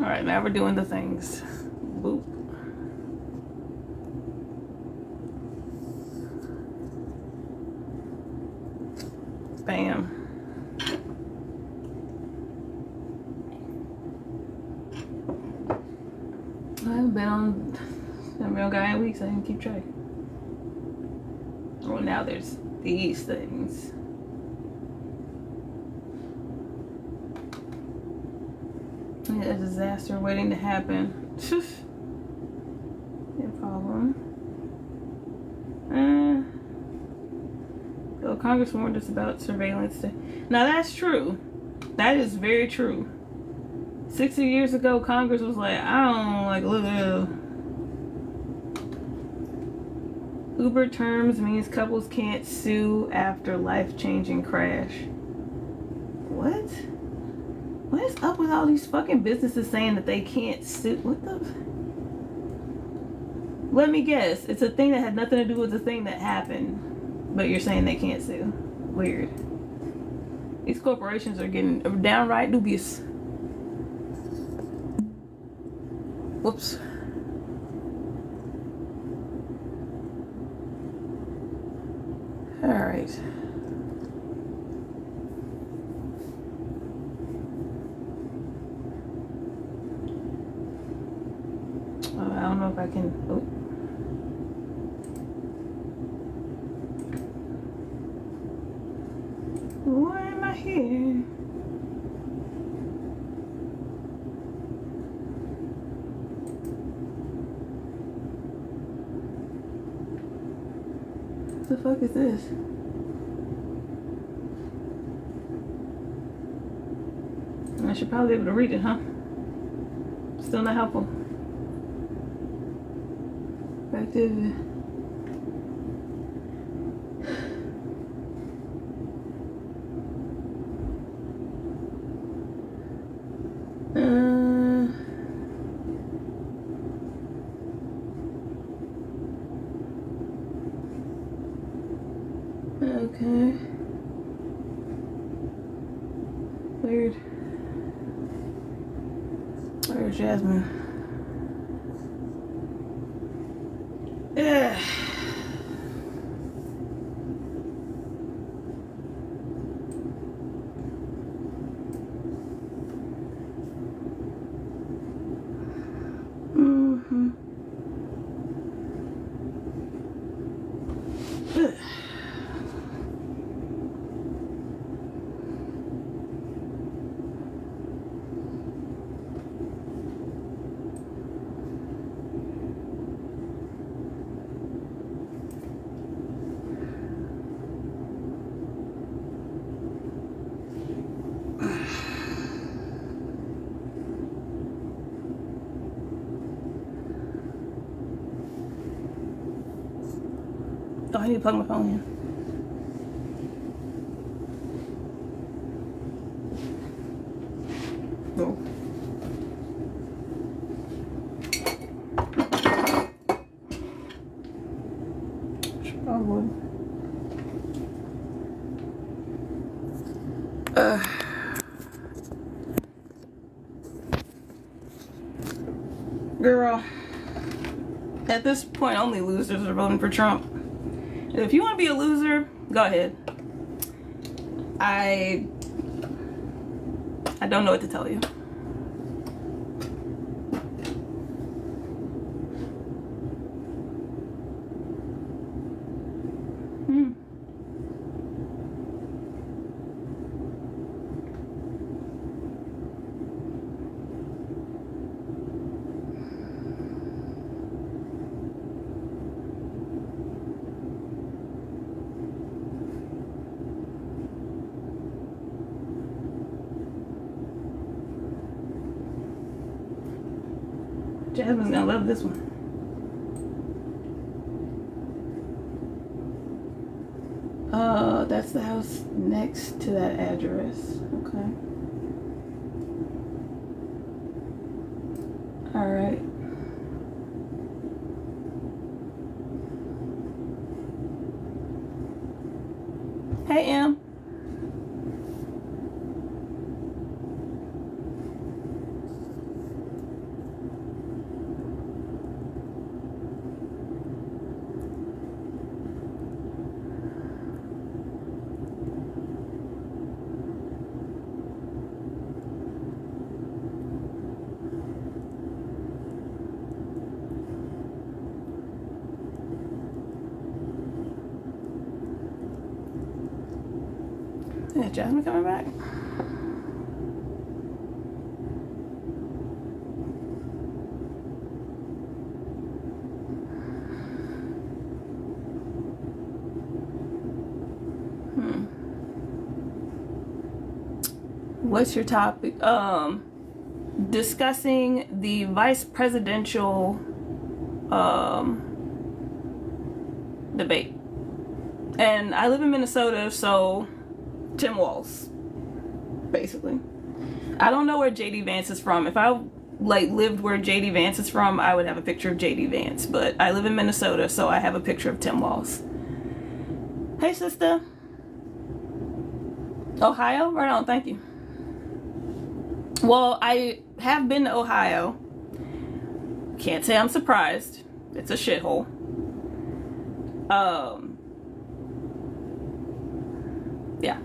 Alright, now we're doing the things. Boop. Bam. I haven't been on a real guy in weeks. I didn't keep track. Well, now there's these things. Yeah, a disaster waiting to happen. No problem. So Congress warned us about surveillance. Now that's true. That is very true. 60 years ago, Congress was like, I don't like, look at Uber terms means couples can't sue after life-changing crash. What? What is up with all these fucking businesses saying that they can't sue? What the? Let me guess. It's a thing that had nothing to do with the thing that happened, but you're saying they can't sue. Weird. These corporations are getting downright dubious. Whoops. All right. I don't know if I can. Oh. Why am I here? What the fuck is this? I should probably be able to read it, huh? Still not helpful. Back to okay. Weird. Where's Jasmine? Yeah. Oh, I need to plug my phone in. Oh. Probably. Girl, at this point, only losers are voting for Trump. If you want to be a loser, go ahead. I don't know what to tell you. Jasmine's gonna love this one. That's the house next to that address. Okay. All right. Hey, Em. Is Jasmine coming back? What's your topic? Discussing the vice presidential debate. And I live in Minnesota, so Tim Walz, basically. I don't know where JD Vance is from. If I lived where JD Vance is from, I would have a picture of JD Vance. But I live in Minnesota, so I have a picture of Tim Walz. Hey, sister. Ohio? Right on, thank you. Well, I have been to Ohio. Can't say I'm surprised. It's a shithole. Yeah.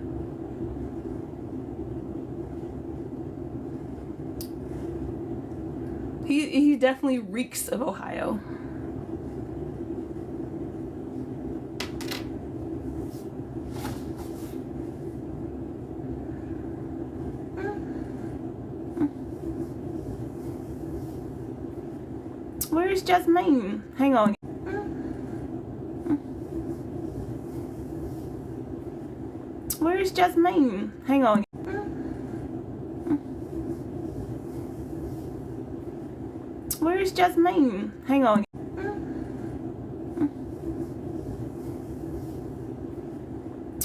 He definitely reeks of Ohio. Where's Jasmine? Hang on. Where's Jasmine? Hang on. Where's Jasmine? Hang on.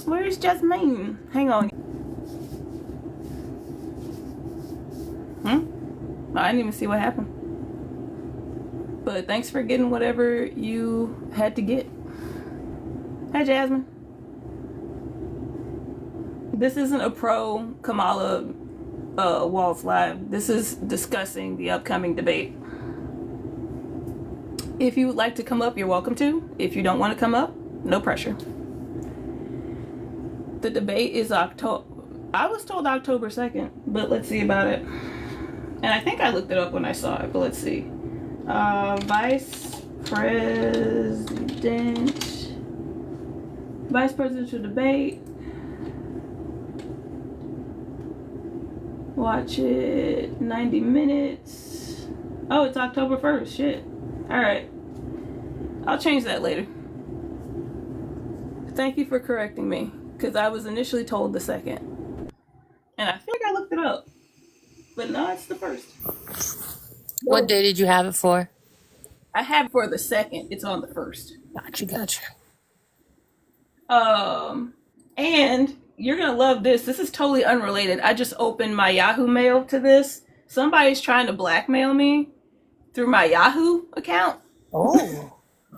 Where's Jasmine? Hang on. I didn't even see what happened. But thanks for getting whatever you had to get. Hi, Jasmine. This isn't a pro Kamala Walz live. This is discussing the upcoming debate. If you would like to come up, you're welcome to. If you don't want to come up, no pressure. The debate is October. I was told October 2nd, but let's see about it. And I think I looked it up when I saw it, but let's see. Vice presidential debate. Watch it 90 minutes. Oh, it's October 1st. Shit. Alright. I'll change that later. Thank you for correcting me, because I was initially told the 2nd. And I feel like I looked it up. But no, it's the 1st. What day did you have it for? I have it for the 2nd. It's on the 1st. Gotcha. And you're gonna love this. This is totally unrelated. I just opened my Yahoo Mail to this. Somebody's trying to blackmail me through my Yahoo account. Oh,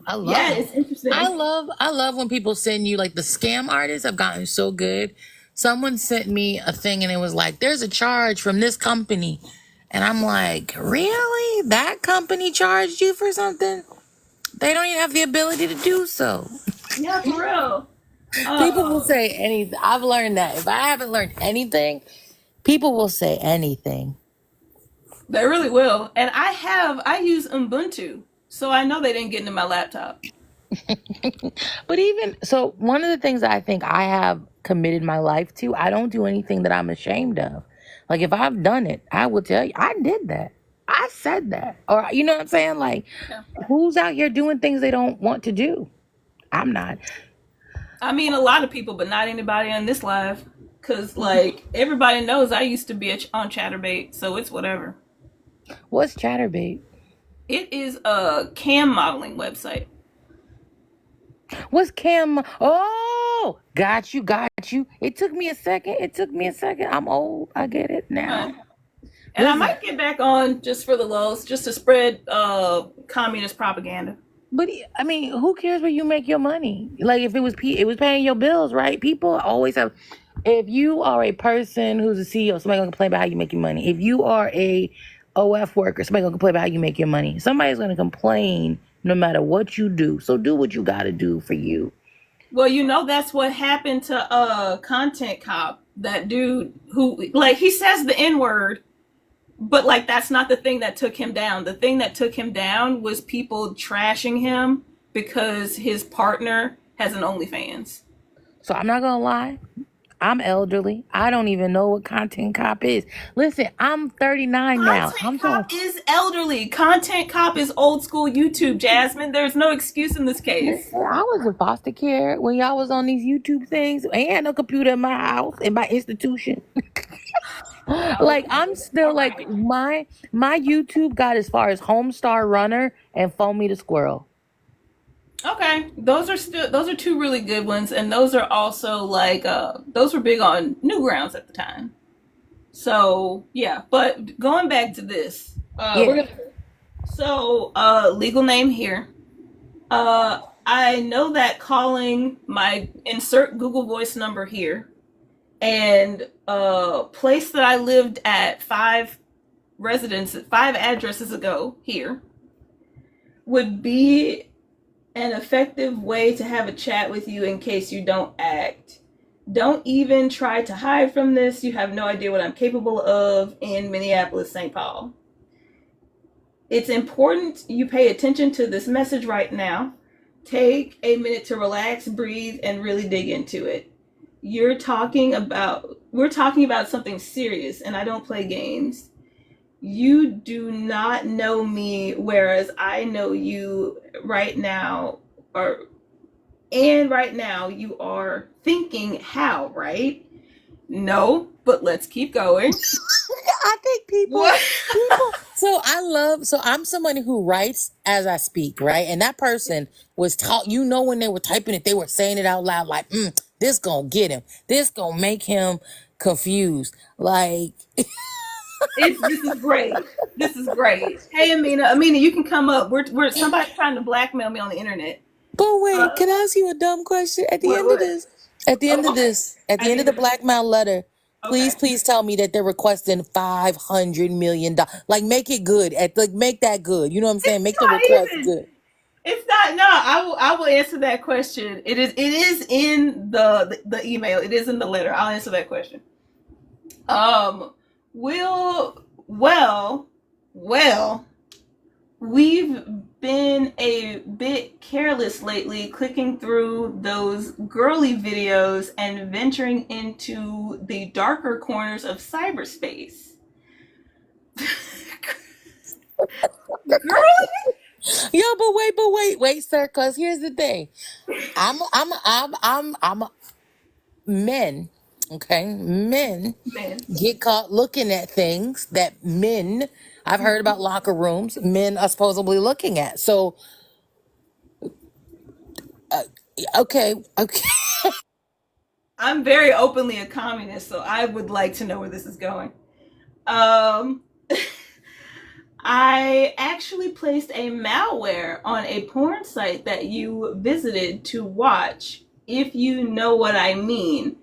I love Yeah, it. it's interesting. I love when people send you, like, the scam artists have gotten so good. Someone sent me a thing and it was like, there's a charge from this company. And I'm like, really? That company charged you for something? They don't even have the ability to do so. Yeah, for real. People will say anything. I've learned that. If I haven't learned anything, people will say anything. They really will. And I use Ubuntu, so I know they didn't get into my laptop. But even so, one of the things I think I have committed my life to, I don't do anything that I'm ashamed of. Like, if I've done it, I will tell you, I did that. I said that. Or, you know what I'm saying? Like, Yeah. who's out here doing things they don't want to do? I'm not. I mean, a lot of people, but not anybody on this live. Because, like, everybody knows I used to be on Chatterbait, so it's whatever. What's Chatterbait? It is a cam modeling website. What's Cam? Oh, got you. It took me a second. I'm old. I get it now. And I might get back on just for the lulz, just to spread communist propaganda. But I mean, who cares where you make your money? Like, if it was paying your bills, right? People always have. If you are a person who's a CEO, somebody gonna complain about how you make your money. If you are a OF worker, somebody gonna complain about how you make your money. Somebody's gonna complain no matter what you do. So do what you gotta do for you. Well, you know, that's what happened to Content Cop. That dude who, like, he says the N-word, but, like, that's not the thing that took him down. The thing that took him down was people trashing him because his partner has an OnlyFans. So I'm not gonna lie. I'm elderly. I don't even know what content cop is. Listen, I'm 39 now. Content I'm trying. cop is elderly. Content cop is old school YouTube, Jasmine. There's no excuse in this case. I was in foster care when y'all was on these YouTube things. Ain't had no computer in my house, in my institution. Like I'm still All like right. my YouTube got as far as Homestar Runner and Foamy the Squirrel. Okay. Those are two really good ones, and those are also like those were big on Newgrounds at the time. So yeah, but going back to this, we're Yeah. gonna legal name here. I know that calling my insert Google Voice number here and place that I lived at five addresses ago here would be an effective way to have a chat with you in case you don't act. Don't even try to hide from this. You have no idea what I'm capable of in Minneapolis, St. Paul. It's important you pay attention to this message right now. Take a minute to relax, breathe, and really dig into it. We're talking about something serious, and I don't play games. You do not know me, whereas I know you right now, and right now you are thinking how, right? No, but let's keep going. I think What? so I'm somebody who writes as I speak, right? And that person was taught, when they were typing it, they were saying it out loud like, this gonna get him. This gonna make him confused. Like, This is great. This is great. Hey, Amina, you can come up. We're somebody's trying to blackmail me on the internet. but wait, Uh, can I ask you a dumb question? At the what? end of What? this, at the end Oh, of okay. this, at At the the end of end the of it. blackmail letter, Okay. please tell me that they're requesting $500 million. Like, make it good. Make that good. You know what I'm saying? It's Make the not request even. good. It's not. No, I will answer that question. It is in the email. It is in the letter. I'll answer that question. Um. Will well. We've been a bit careless lately, clicking through those girly videos and venturing into the darker corners of cyberspace. Girly? Yo, but wait, sir. Cause here's the thing. I'm men. Okay, men Man. get caught looking at things that men. I've heard about locker rooms. Men are supposedly looking at. So, okay. I'm very openly a communist, so I would like to know where this is going. Um, I actually placed a malware on a porn site that you visited to watch, if you know what I mean.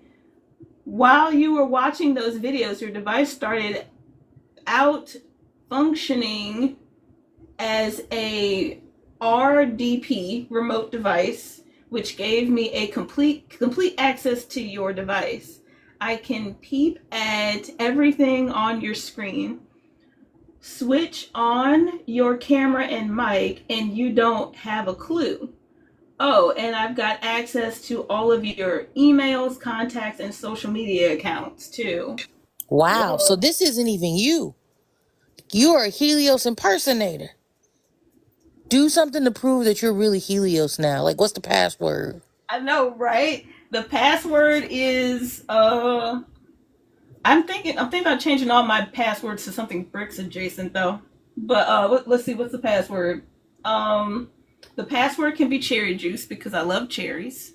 While you were watching those videos, your device started out functioning as a RDP remote device, which gave me a complete access to your device. I can peep at everything on your screen, switch on your camera and mic, and you don't have a clue. Oh, and I've got access to all of your emails, contacts, and social media accounts too. Wow. So Whoa. this isn't even you. You are a Helios impersonator. Do something to prove that you're really Helios now. Like, what's the password? I know, right? The password is I'm thinking about changing all my passwords to something bricks adjacent though. But let's see, what's the password? Um, the password can be cherry juice because I love cherries.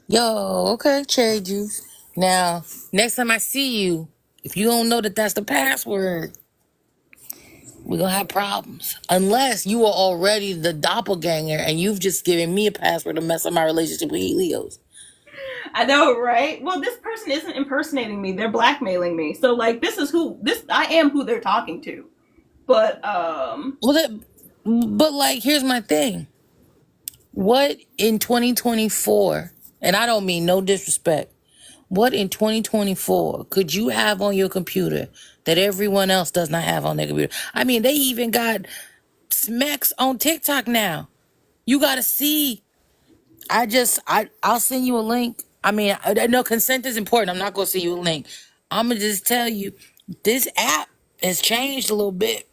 Yo, okay, cherry juice. Now, next time I see you, if you don't know that that's the password, we're gonna have problems. Unless you are already the doppelganger and you've just given me a password to mess up my relationship with Helios. I know, right? Well, this person isn't impersonating me; they're blackmailing me. So, like, this I am who they're talking to. But Well, but like, here's my thing. What in 2024, and I don't mean no disrespect, what in 2024 could you have on your computer that everyone else does not have on their computer? I mean, they even got smacks on TikTok now. You gotta see. I'll send you a link. I mean, no, consent is important. I'm not gonna send you a link. I'm gonna just tell you, this app has changed a little bit.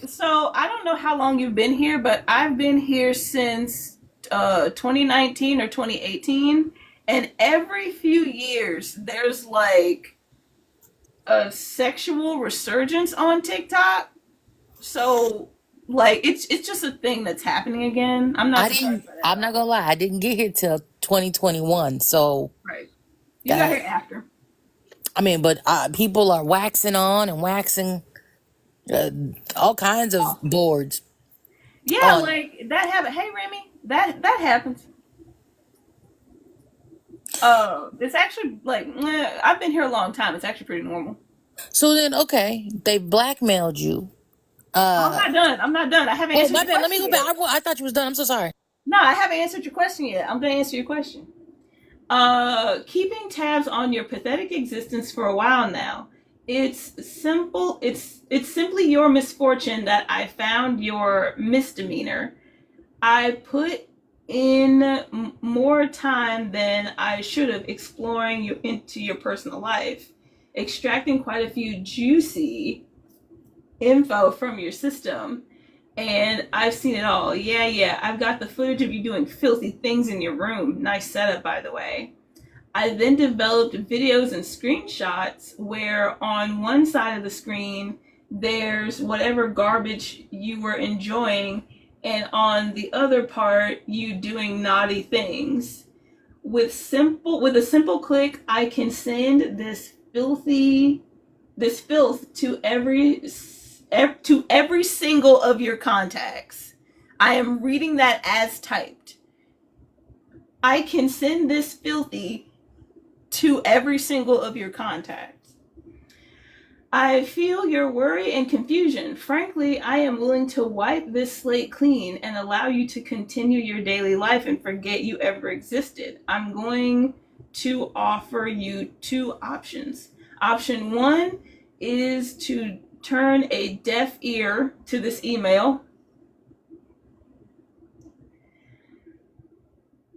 So I don't know how long you've been here, but I've been here since 2019 or 2018, and every few years there's like a sexual resurgence on TikTok. So like it's just a thing that's happening again. I'm not I surprised didn't. by that at I'm not all. gonna lie. I didn't get here till 2021. So Right. You got that. here after. I mean, but people are waxing on and waxing uh, all kinds of boards Yeah, on. like that happen. Hey Remy, that happens. It's actually like I've been here a long time. It's actually pretty normal. So then, okay, they blackmailed you. Oh, I'm Uh not done. I'm not done. I haven't oh, answered my your bad. Let me question go back. yet. I thought you was done. I'm so sorry. No, I haven't answered your question yet. I'm gonna answer your question. Keeping tabs on your pathetic existence for a while now. It's simple. It's simply your misfortune that I found your misdemeanor. I put in more time than I should have exploring you into your personal life, extracting quite a few juicy info from your system, and I've seen it all. Yeah, yeah. I've got the footage of you doing filthy things in your room. Nice setup, by the way. I then developed videos and screenshots where on one side of the screen there's whatever garbage you were enjoying, and on the other part you doing naughty things. With a simple click, I can send this filth to every single of your contacts. I am reading that as typed. I can send this filthy to every single of your contacts. I feel your worry and confusion. Frankly, I am willing to wipe this slate clean and allow you to continue your daily life and forget you ever existed. I'm going to offer you two options. Option one is to turn a deaf ear to this email.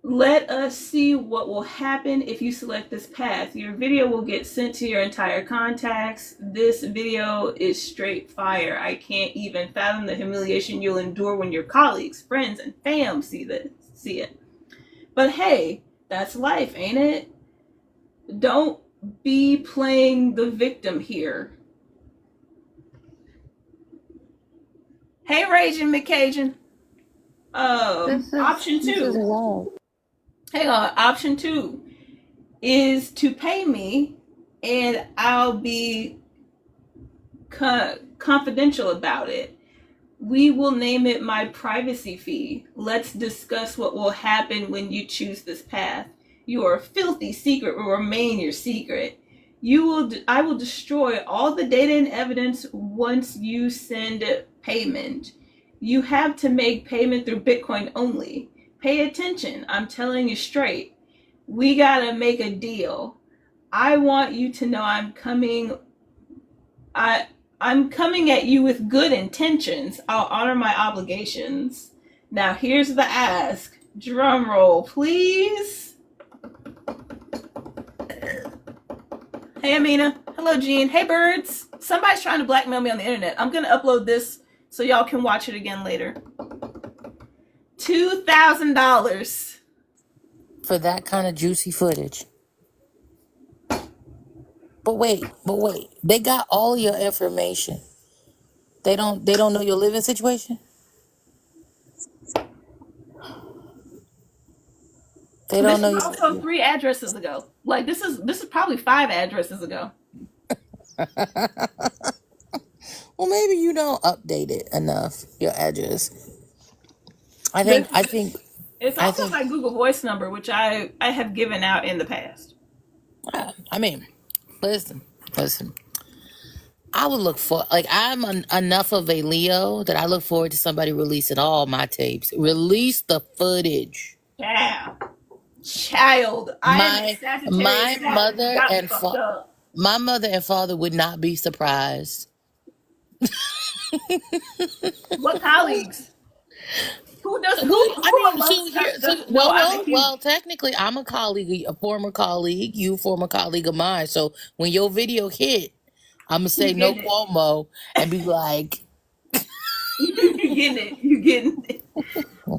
Let us see what will happen if you select this path. Your video will get sent to your entire contacts. This video is straight fire. I can't even fathom the humiliation you'll endure when your colleagues, friends, and fam see it. But hey, that's life, ain't it? Don't be playing the victim here. Hey, Raging McCajun. Option This is two. wrong. Hang on. Option two is to pay me, and I'll be confidential about it. We will name it my privacy fee. Let's discuss what will happen when you choose this path. Your filthy secret will remain your secret. I will destroy all the data and evidence once you send payment. You have to make payment through Bitcoin only. Pay attention. I'm telling you straight. We gotta make a deal. I want you to know I'm coming at you with good intentions. I'll honor my obligations. Now here's the ask. Drum roll, please. Hey Amina. Hello Jean. Hey birds. Somebody's trying to blackmail me on the internet. I'm gonna upload this so y'all can watch it again later. $2,000. For that kind of juicy footage. But wait. They got all your information. They don't know your living situation? They don't This know is also your 3 addresses ago. Like this is probably 5 addresses ago. well, maybe you don't update it enough, your address. I think This I think It's I also think my Google Voice number, which I have given out in the past. I mean, listen, listen. I would look for like enough of a Leo that I look forward to somebody releasing all my tapes. Release the footage. Yeah, child. I am in My Sagittarius. my Saturn mother got me and fucked up. my mother and father would not be surprised. What colleagues? Who amongst us doesn't know I'm a huge. Technically, I'm a colleague, a former colleague, you former colleague of mine. So when your video hit, I'm gonna You say no getting it? Cuomo and be like, You getting it? You getting it?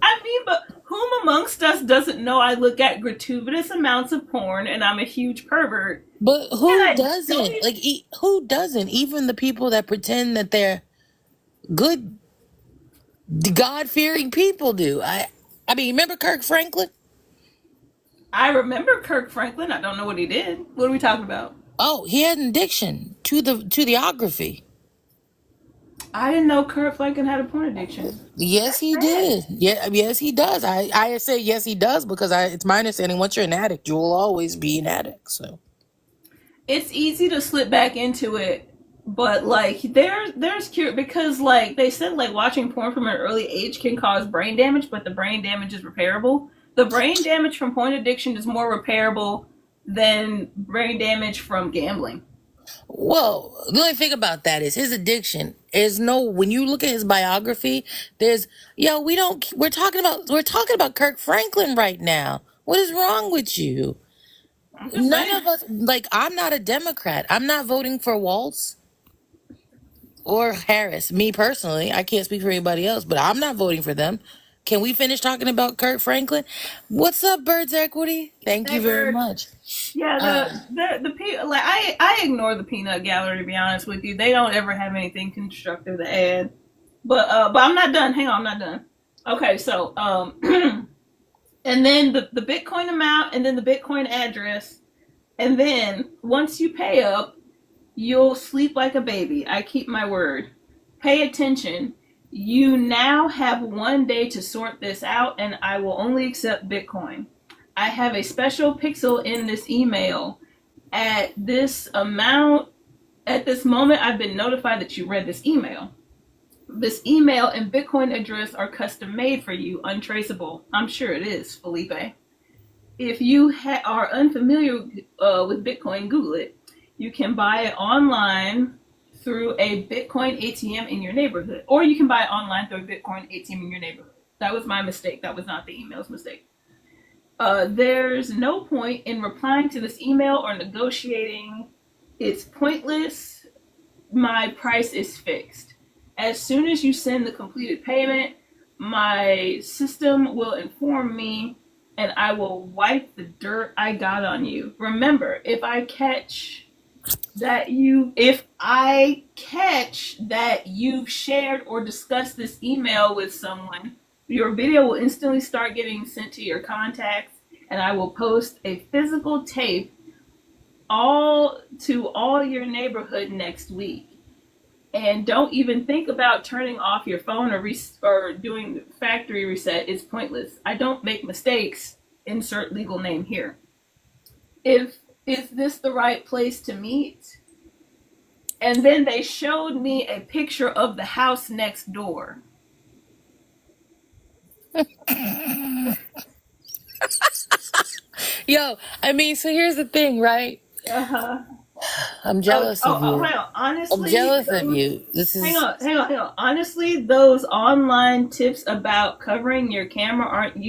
I mean, but whom amongst us doesn't know I look at gratuitous amounts of porn and I'm a huge pervert? but And who I don't doesn't? even. Who doesn't? Even the people that pretend that they're good, God fearing people do. I mean, remember Kirk Franklin? I remember Kirk Franklin. I don't know what he did. What are we talking about? Oh, he had an addiction to the ography. I didn't know Kirk Franklin had a porn addiction. Yes, That's he sad. did. Yeah, yes, he does. I say yes, he does because it's my understanding. Once you're an addict, you will always be an addict. So It's easy to slip back into it, but like there's cure because like they said like watching porn from an early age can cause brain damage, but the brain damage is repairable. The brain damage from porn addiction is more repairable than brain damage from gambling. well, the only thing about that is his addiction is no. When you look at his biography, there's we don't. We're talking about Kirk Franklin right now. What is wrong with you? I'm just None saying. of us like. I'm not a Democrat. I'm not voting for Waltz or Harris. Me personally, I can't speak for anybody else, but I'm not voting for them. Can we finish talking about Kirk Franklin? What's up, Birds Equity? Thank Hey you very bird. much. Yeah, Um, like I ignore the peanut gallery to be honest with you. They don't ever have anything constructive to add. But I'm not done. Hang on, I'm not done. Okay, so and then the Bitcoin amount and then the Bitcoin address. And then once you pay up, you'll sleep like a baby. I keep my word. Pay attention. You now have 1 day to sort this out, and I will only accept Bitcoin. I have a special pixel in this email. At this amount, at this moment, I've been notified that you read this email. This email and Bitcoin address are custom made for you, untraceable. I'm sure it is, Felipe. If you are unfamiliar with Bitcoin, Google it. You can buy it online through a Bitcoin ATM in your neighborhood, or you can buy it online through a Bitcoin ATM in your neighborhood. That was my mistake. That was not the email's mistake. There's no point in replying to this email or negotiating. It's pointless. My price is fixed. As soon as you send the completed payment, my system will inform me and I will wipe the dirt I got on you. Remember, if I catch that you've shared or discussed this email with someone, your video will instantly start getting sent to your contacts and I will post a physical tape all your neighborhood next week. And don't even think about turning off your phone or doing factory reset. It's pointless. I don't make mistakes. Insert legal name here. If Is this the right place to meet? And then they showed me a picture of the house next door. Yo, I mean, so here's the thing, right? Uh huh. I'm Oh, jealous of oh, oh, you. hang on. I'm Honestly, jealous of you. This hang is on, hang on, hang on. Honestly, those online tips about covering your camera aren't as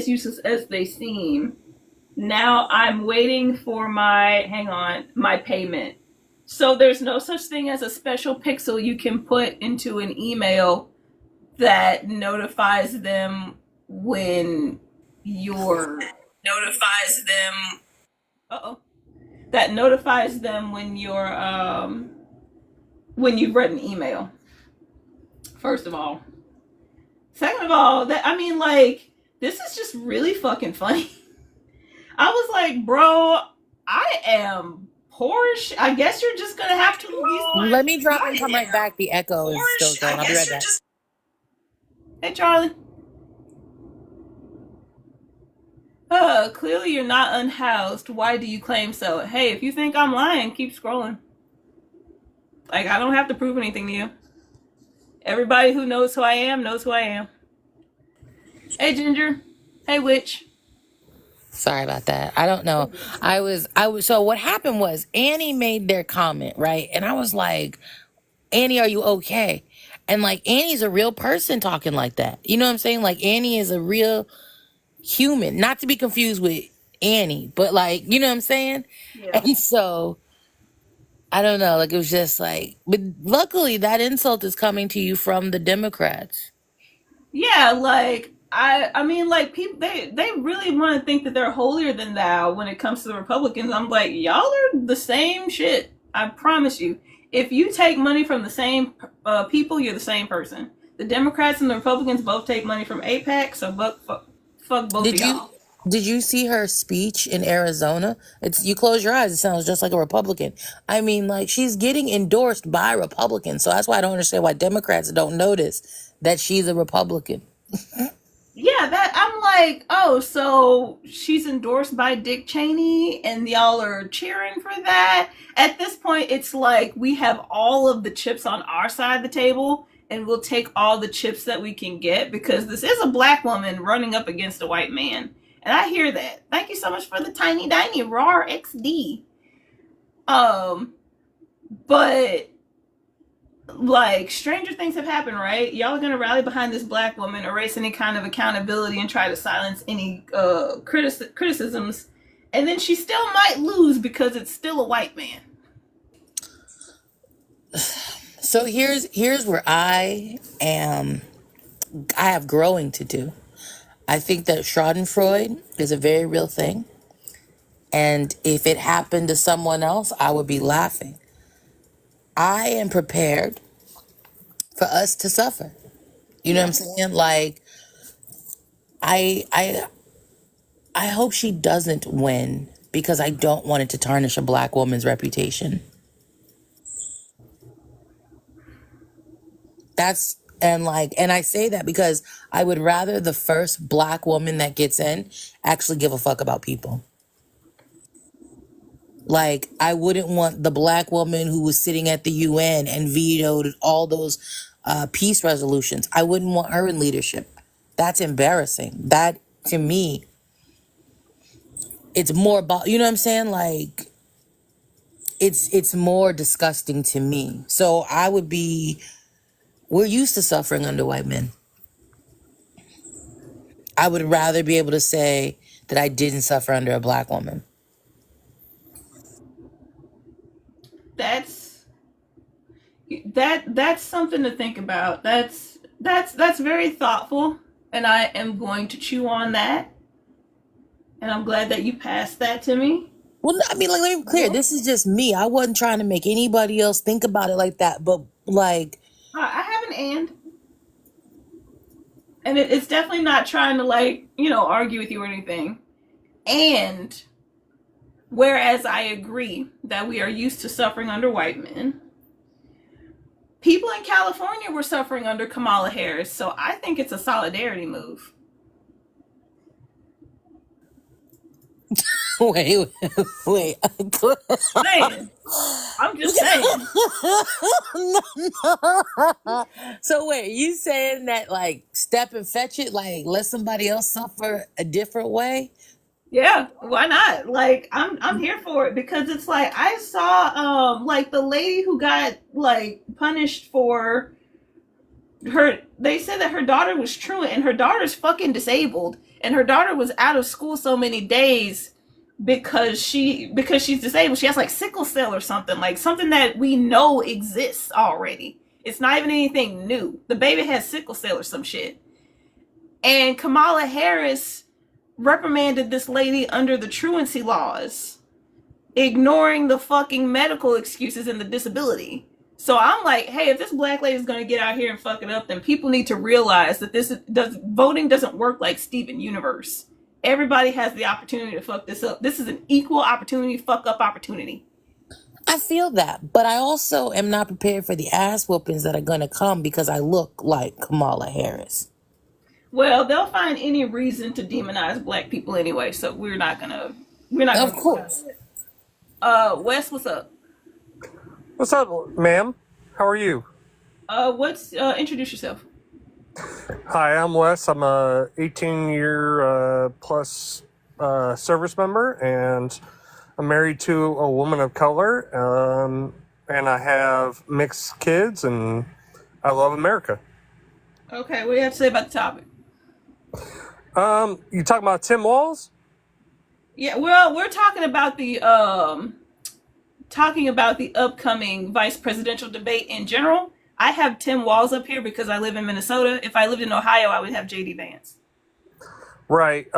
useless as they seem. Now I'm waiting for my payment. So there's no such thing as a special pixel you can put into an email that notifies them when you're notifies them uh-oh that notifies them when you've read an email. First of all. Second of all, that I mean like this is just really fucking funny. I was like, bro, I am Porsche. I guess you're just gonna have to release my let me drop and I come right am back. The echo is still Porsche. going. I I'll be guess right you're back. just Hey Charlie. Clearly you're not unhoused. Why do you claim so? Hey, if you think I'm lying, keep scrolling. Like I don't have to prove anything to you. Everybody who knows who I am knows who I am. Hey Ginger. Hey Witch. Sorry about that. I don't know. So what happened was Annie made their comment, right? And I was like, Annie, are you okay? And like Annie's a real person talking like that. You know what I'm saying? Like Annie is a real human, not to be confused with Annie, but like, you know what I'm saying? Yeah. And so I don't know, like it was just like, but luckily that insult is coming to you from the Democrats. Yeah, like I mean like people they really want to think that they're holier than thou when it comes to the Republicans. I'm like, y'all are the same shit. I promise you. If you take money from the same people, you're the same person. The Democrats and the Republicans both take money from APAC, so fuck both of Did you y'all. did you see her speech in Arizona? It's you close your eyes, it sounds just like a Republican. I mean, like she's getting endorsed by Republicans, so that's why I don't understand why Democrats don't notice that she's a Republican. Yeah, that I'm like, oh, so she's endorsed by Dick Cheney and y'all are cheering for that. At this point, it's like we have all of the chips on our side of the table and we'll take all the chips that we can get because this is a black woman running up against a white man. And I hear that. Thank you so much for the tiny tiny RAR XD. Um, but like stranger things have happened, right? Y'all are gonna rally behind this black woman, erase any kind of accountability, and try to silence any criticisms, and then she still might lose because it's still a white man. So here's where I have growing to do. I think that Schadenfreude is a very real thing. And if it happened to someone else, I would be laughing. I am prepared for us to suffer. You know what Yeah, I'm saying? Like I I I hope she doesn't win because I don't want it to tarnish a black woman's reputation. That's and I say that because I would rather the first black woman that gets in actually give a fuck about people. Like I wouldn't want the black woman who was sitting at the UN and vetoed all those peace resolutions. I wouldn't want her in leadership. That's embarrassing. That to me, it's more about you know what I'm saying. Like it's more disgusting to me. So I would be. We're used to suffering under white men. I would rather be able to say that I didn't suffer under a black woman. that's that's something to think about. That's very thoughtful, and I am going to chew on that. And I'm glad that you passed that to me. Well, I mean, like, let me be clear. This is just me. I wasn't trying to make anybody else think about it like that. But like, I have an and it's definitely not trying to like argue with you or anything. And whereas I agree that we are used to suffering under white men, people in California were suffering under Kamala Harris, so I think it's a solidarity move. wait, wait. Saying, I'm just saying. So wait, you saying that like step and fetch it, like let somebody else suffer a different way? Yeah, why not? Like I'm here for it because it's like I saw like the lady who got like punished for her they said that her daughter was truant and her daughter's fucking disabled and her daughter was out of school so many days because she's disabled. She has like sickle cell or something, like something that we know exists already. It's not even anything new. The baby has sickle cell or some shit. And Kamala Harris reprimanded this lady under the truancy laws, ignoring the fucking medical excuses and the disability. So I'm like, hey, if this black lady is going to get out here and fuck it up, then people need to realize that voting doesn't work like Steven Universe. Everybody has the opportunity to fuck this up. This is an equal opportunity, fuck up opportunity. I feel that, but I also am not prepared for the ass whoopings that are gonna come because I look like Kamala Harris. Well, they'll find any reason to demonize black people anyway, so we're not Of gonna course. Wes, what's up? What's up, ma'am? How are you? What's introduce yourself. Hi, I'm Wes. I'm a 18-year plus service member, and I'm married to a woman of color, and I have mixed kids, and I love America. Okay, what do you have to say about the topic? You talking about Tim Walz? Yeah, well, we're talking about the upcoming vice presidential debate in general. I have Tim Walz up here because I live in Minnesota. If I lived in Ohio, I would have JD Vance. Right.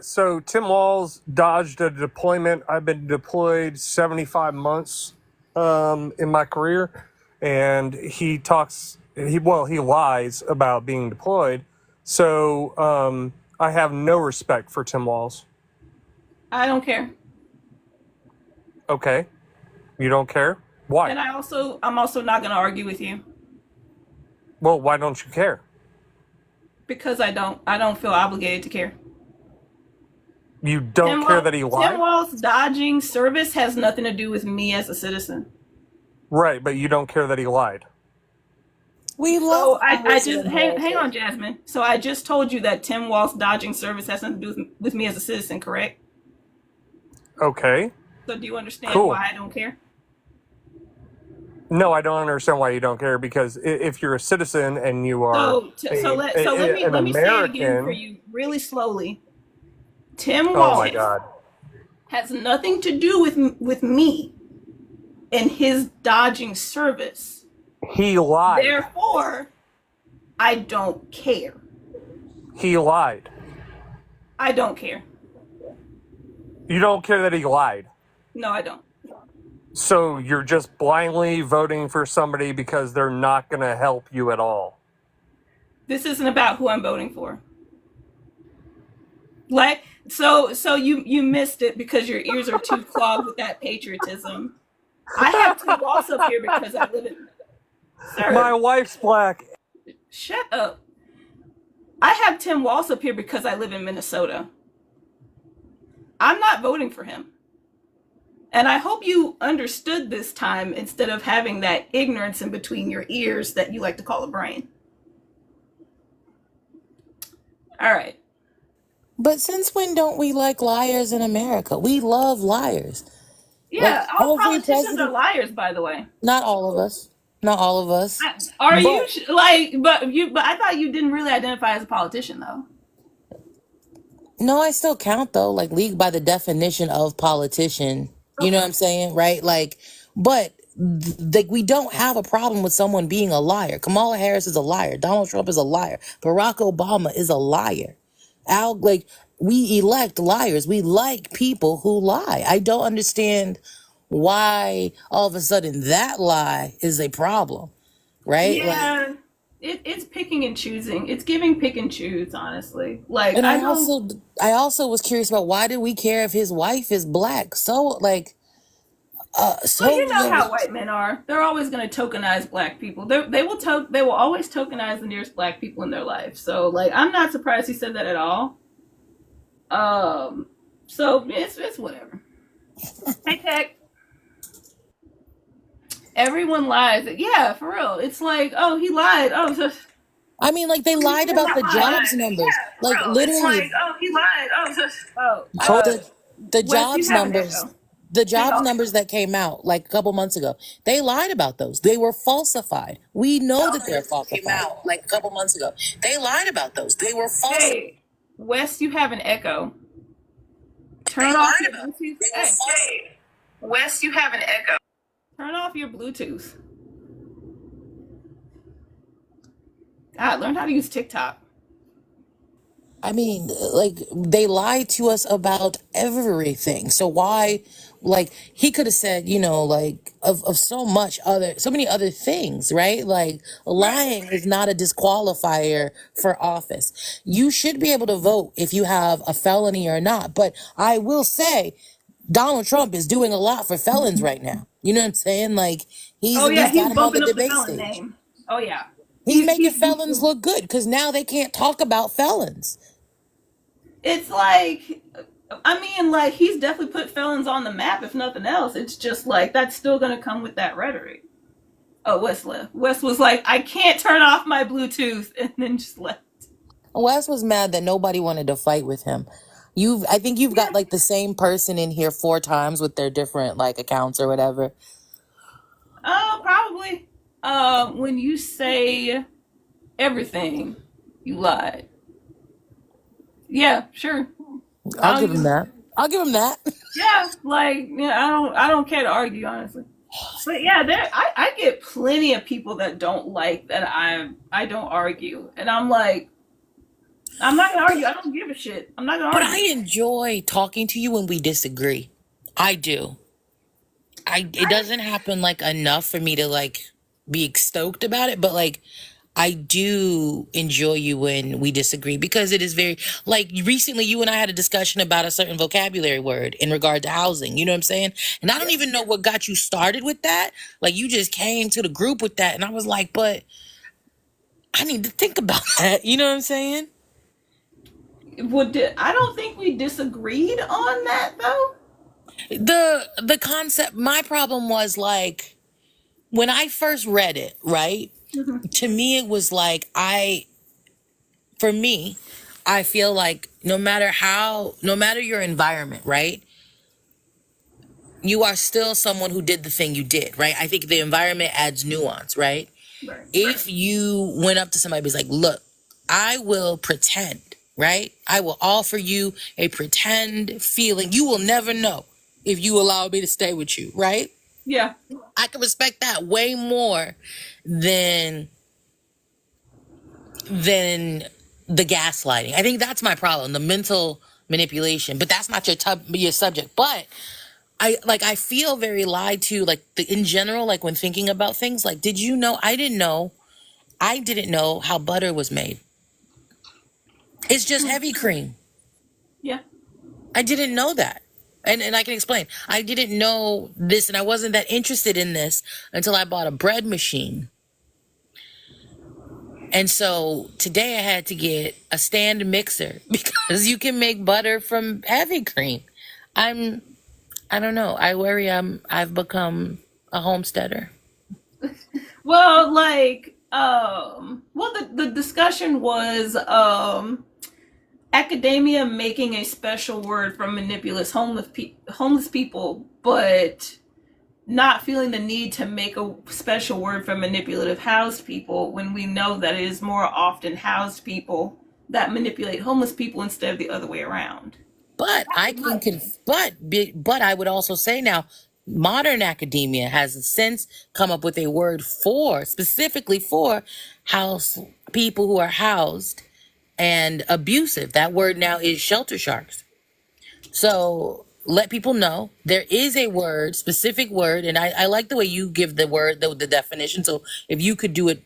So Tim Walz dodged a deployment. I've been deployed 75 months in my career, and he lies about being deployed. So I have no respect for Tim Walz. I don't care. Okay. You don't care? Why? And I'm also not going to argue with you Well, why don't you care? because I don't feel obligated to care. You don't care that he Tim lied? Walz dodging service has nothing to do with me as a citizen. Right, but you don't care that he lied. We So love. I just hang on, Jasmine. So I just told you that Tim Walz dodging service has nothing to do with me as a citizen, correct? Okay. So do you understand Cool. why I don't care? No, I don't understand why you don't care, because if you're a citizen and you are Let me say it again for you really slowly. Tim Oh my Walz God. has nothing to do with me and his dodging service. He lied. Therefore, I don't care. He lied. I don't care. You don't care that he lied. No, I don't. So you're just blindly voting for somebody because they're not going to help you at all. This isn't about who I'm voting for. Like, so you missed it because your ears are too clogged with that patriotism. I have Tim Walz up here because I live in. Sir, My wife's black. shut up. I have Tim Walz up here because I live in Minnesota. I'm not voting for him. And I hope you understood this time instead of having that ignorance in between your ears that you like to call a brain. All right. But since when don't we like liars in America? We love liars. Yeah, Like, all every politicians president- are liars, by the way. Not all of us. Not all of us. Are you But- but I thought you didn't really identify as a politician though. No, I still count though, like league by the definition of politician. You know what I'm saying? Right? Like, but like we don't have a problem with someone being a liar. Kamala Harris is a liar. Donald Trump is a liar. Barack Obama is a liar. We elect liars. We like people who lie. I don't understand why all of a sudden that lie is a problem. Right? Like, Yeah. It's picking and choosing. It's giving pick and choose, honestly. Like and I I also was curious about why do we care if his wife is black? So like so Well, you know how white men are. They're always going to tokenize black people. They will always tokenize the nearest black people in their life. So like I'm not surprised he said that at all. So it's whatever. Hey Tech. Everyone lies. Yeah, for real. It's like, oh, he lied. Oh, so I mean, like they lied about the jobs numbers. Like bro, literally, it's like, oh, he lied. Oh, so the Wes, jobs you have an numbers, echo. the jobs off. numbers that came out like a couple months ago, they lied about those. They were falsified. We know that they're falsified. Came out like a couple months ago. They lied about those. They were falsified. Hey, Wes, you have an echo. Turn off your Bluetooth. Hey, Wes, you have an echo. Turn off your Bluetooth. God, learn how to use TikTok. I mean, like they lied to us about everything. So why, like he could have said, you know, like of so many other things, right? Like lying is not a disqualifier for office. You should be able to vote if you have a felony or not. But I will say, Donald Trump is doing a lot for felons right now. You know what I'm saying? Like he's Oh yeah, got he's him on the bumping up the debate felon stage. name. Oh yeah. He's making felons look good because now they can't talk about felons. It's like, I mean, like he's definitely put felons on the map. If nothing else, it's just like that's still gonna come with that rhetoric. Oh, Wes left. Wes was like, I can't turn off my Bluetooth, and then just left. Wes was mad that nobody wanted to fight with him. I think you've got like the same person in here 4 times with their different like accounts or whatever. Oh, probably. When you say everything, you lied. Yeah, sure. I I'll don't give him even, that. I'll give him that. yeah, like yeah, I don't care to argue honestly. But yeah, I get plenty of people that don't like that I don't argue, and I'm like, I'm not gonna But argue. I don't give a shit. I'm not gonna but argue. I enjoy talking to you when we disagree. I do. It doesn't happen like enough for me to like be stoked about it, but like I do enjoy you when we disagree because it is very like recently you and I had a discussion about a certain vocabulary word in regard to housing. You know what I'm saying? And I don't Yeah. even know what got you started with that. Like you just came to the group with that and I was like, but I need to think about that. You know what I'm saying? I don't think we disagreed on that though. The concept my problem was like when I first read it, right? Mhm. To me it was like for me, I feel like no matter your environment, right? You are still someone who did the thing you did, right? I think the environment adds nuance, right? Right. If you went up to somebody and was like, look, I will pretend, right? I will offer you a pretend feeling. You will never know if you allow me to stay with you, right? Yeah. I can respect that way more than than the gaslighting. I think that's my problem, the mental manipulation. But that's not your subject. But I feel very lied to like in general like when thinking about things like did you know I didn't know how butter was made. It's just heavy cream. Yeah. I didn't know that. And I can explain. I didn't know this and I wasn't that interested in this until I bought a bread machine. And so today I had to get a stand mixer because you can make butter from heavy cream. I'm I don't know. I worry I've become a homesteader. Well, like, well, the discussion was academia making a special word for manipulous homeless people, but not feeling the need to make a special word for manipulative housed people when we know that it is more often housed people that manipulate homeless people instead of the other way around. But but I would also say now modern academia has since come up with a word for specifically for house people who are housed and abusive. That word now is shelter sharks. So let people know there is a word, specific word, and I like the way you give the word the definition. So if you could do it,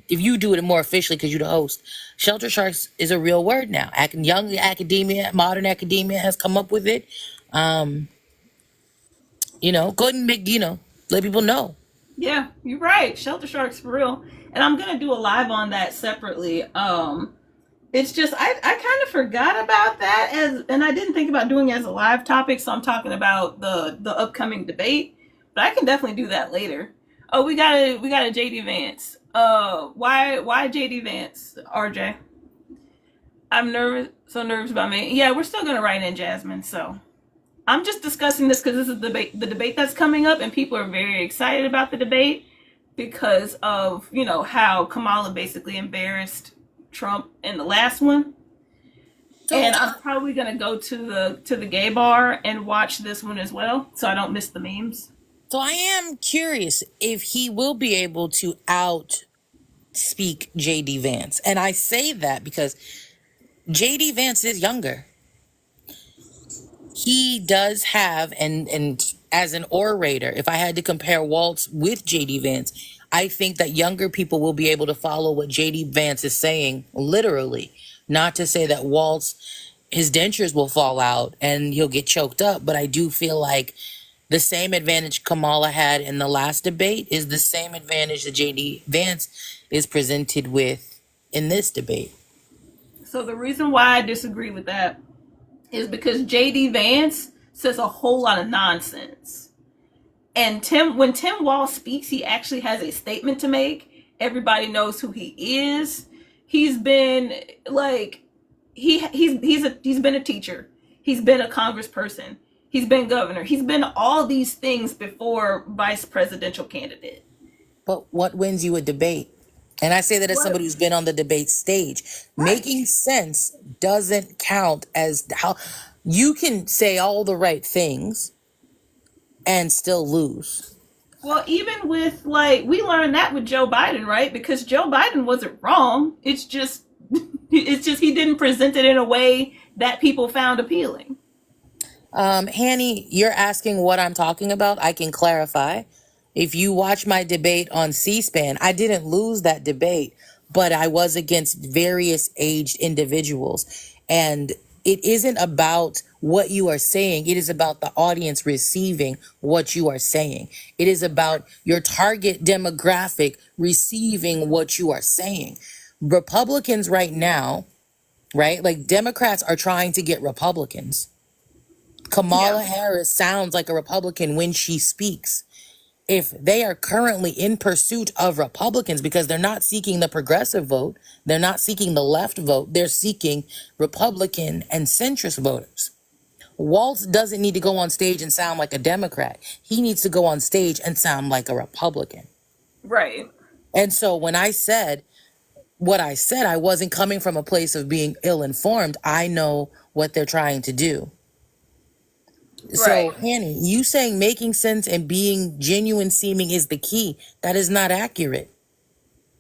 if you do it more officially because you're the host, shelter sharks is a real word now. Young academia, modern academia has come up with it. Um, go ahead and let people know. Yeah, you're right. Shelter sharks for real. And I'm gonna do a live on that separately. It's just I kind of forgot about that and I didn't think about doing it as a live topic, so I'm talking about the upcoming debate. But I can definitely do that later. Oh, we got a JD Vance. Why JD Vance, RJ? I'm nervous about me. Yeah, we're still gonna write in Jasmine, so I'm just discussing this because this is the debate that's coming up, and people are very excited about the debate because of how Kamala basically embarrassed Trump in the last one. So And I'm probably gonna go to the gay bar and watch this one as well, so I don't miss the memes. so I am curious if he will be able to out speak JD Vance. And I say that because JD Vance is younger. He does have and as an orator, if I had to compare Waltz with JD Vance, I think that younger people will be able to follow what JD Vance is saying literally. Not to say that Waltz his dentures will fall out and he'll get choked up, but I do feel like the same advantage Kamala had in the last debate is the same advantage that JD Vance is presented with in this debate. So the reason why I disagree with that is because JD Vance says a whole lot of nonsense. And when Tim Wall speaks, he actually has a statement to make. Everybody knows who he is. He's been like he's been a teacher. He's been a congressperson. He's been governor. He's been all these things before vice presidential candidate. But what wins you a debate? And I say that as What? somebody who's been on the debate stage. Right. Making sense doesn't count as how you can say all the right things and still lose. Well, even with like we learned that with Joe Biden, right? Because Joe Biden wasn't wrong. It's just he didn't present it in a way that people found appealing. Hanny, you're asking what I'm talking about. I can clarify. If you watch my debate on C-SPAN, I didn't lose that debate, but I was against various aged individuals. And it isn't about what you are saying, it is about the audience receiving what you are saying. It is about your target demographic receiving what you are saying. Republicans right now, right? Like Democrats are trying to get Republicans. Yeah. Kamala Harris sounds like a Republican when she speaks. If they are currently in pursuit of Republicans because they're not seeking the progressive vote, they're not seeking the left vote, they're seeking Republican and centrist voters. Waltz doesn't need to go on stage and sound like a Democrat. He needs to go on stage and sound like a Republican. Right. And so when I said what I said, I wasn't coming from a place of being ill-informed. I know what they're trying to do. So, Right. Hanny, you saying making sense and being genuine seeming is the key. That is not accurate.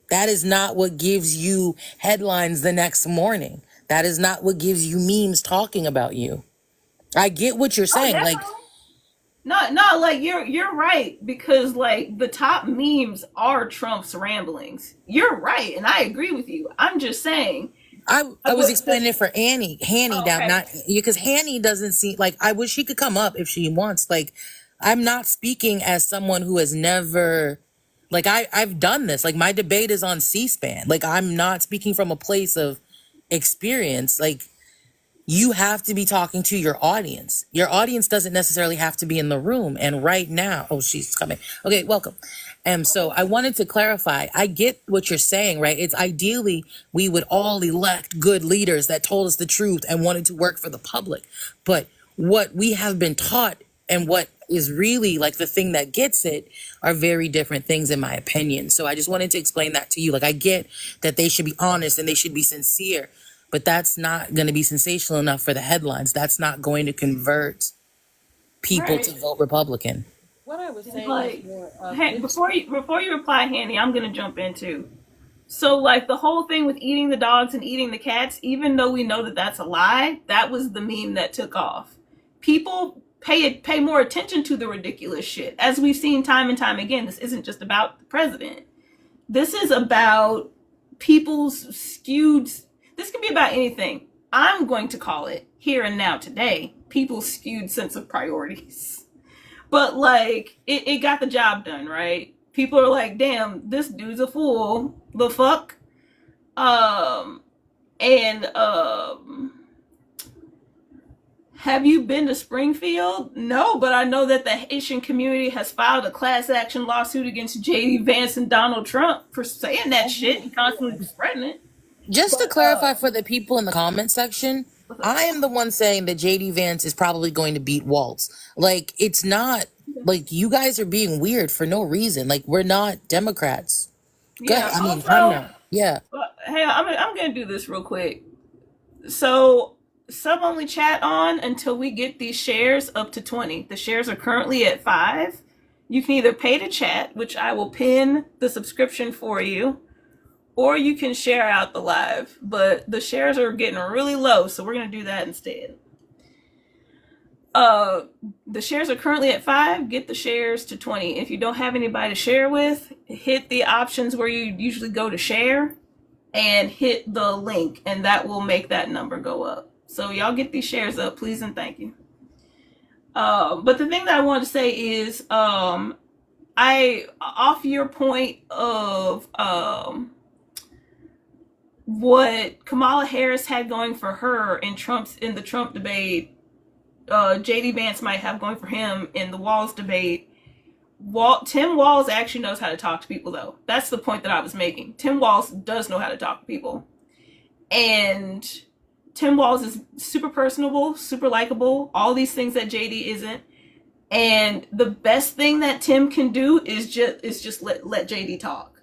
That is not what gives you headlines the next morning. That is not what gives you memes talking about you. I get what you're Oh, saying. Like, definitely. No, like you're right because like the top memes are Trump's ramblings. You're right, and I agree with you. I'm just saying. I was explaining it for Hanny Oh, down, okay. not because Hanny doesn't seem like I wish she could come up if she wants. Like, I'm not speaking as someone who has never, like, I've done this. Like, my debate is on C-SPAN. Like, I'm not speaking from a place of experience. Like, you have to be talking to your audience. Your audience doesn't necessarily have to be in the room. And right now, oh, she's coming. Okay, welcome. And so I wanted to clarify, I get what you're saying, right? It's ideally we would all elect good leaders that told us the truth and wanted to work for the public. But what we have been taught and what is really like the thing that gets it are very different things in my opinion. So I just wanted to explain that to you. Like I get that they should be honest and they should be sincere, but that's not going to be sensational enough for the headlines. That's not going to convert people to Right. vote Republican. What I was saying Like, is more hey, it's before you reply, Handy, I'm gonna jump in too. So like the whole thing with eating the dogs and eating the cats, even though we know that that's a lie, that was the meme that took off. People pay more attention to the ridiculous shit, as we've seen time and time again. This isn't just about the president. This is about people's skewed. This can be about anything. I'm going to call it here and now today. People's skewed sense of priorities. But like it got the job done, right? People are like, damn, this dude's a fool. The fuck? Um and have you been to Springfield? No, but I know that the Haitian community has filed a class action lawsuit against JD Vance and Donald Trump for saying that shit and constantly spreading it. Just to But clarify for the people in the comment section, what's up? I am the one saying that JD Vance is probably going to beat Waltz. Like, it's not like you guys are being weird for no reason. Like, we're not Democrats. Go ahead. Yeah. I mean, I'm Also, not. Yeah. hey, I'm gonna do this real quick. So sub only chat on until we get these shares up to 20. The shares are currently at 5. You can either pay to chat, which I will pin the subscription for you, or you can share out the live. But the shares are getting really low, so we're gonna do that instead. The shares are currently at 5. Get the shares to 20. If you don't have anybody to share with, hit the options where you usually go to share and hit the link, and that will make that number go up. So y'all get these shares up, please and thank you. But the thing that I want to say is, I off your point of what Kamala Harris had going for her in the Trump debate, JD Vance might have going for him in the Walz debate. Tim Walz actually knows how to talk to people, though. That's the point that I was making. Tim Walz does know how to talk to people. And Tim Walz is super personable, super likable, all these things that JD isn't. And the best thing that Tim can do is just let JD talk.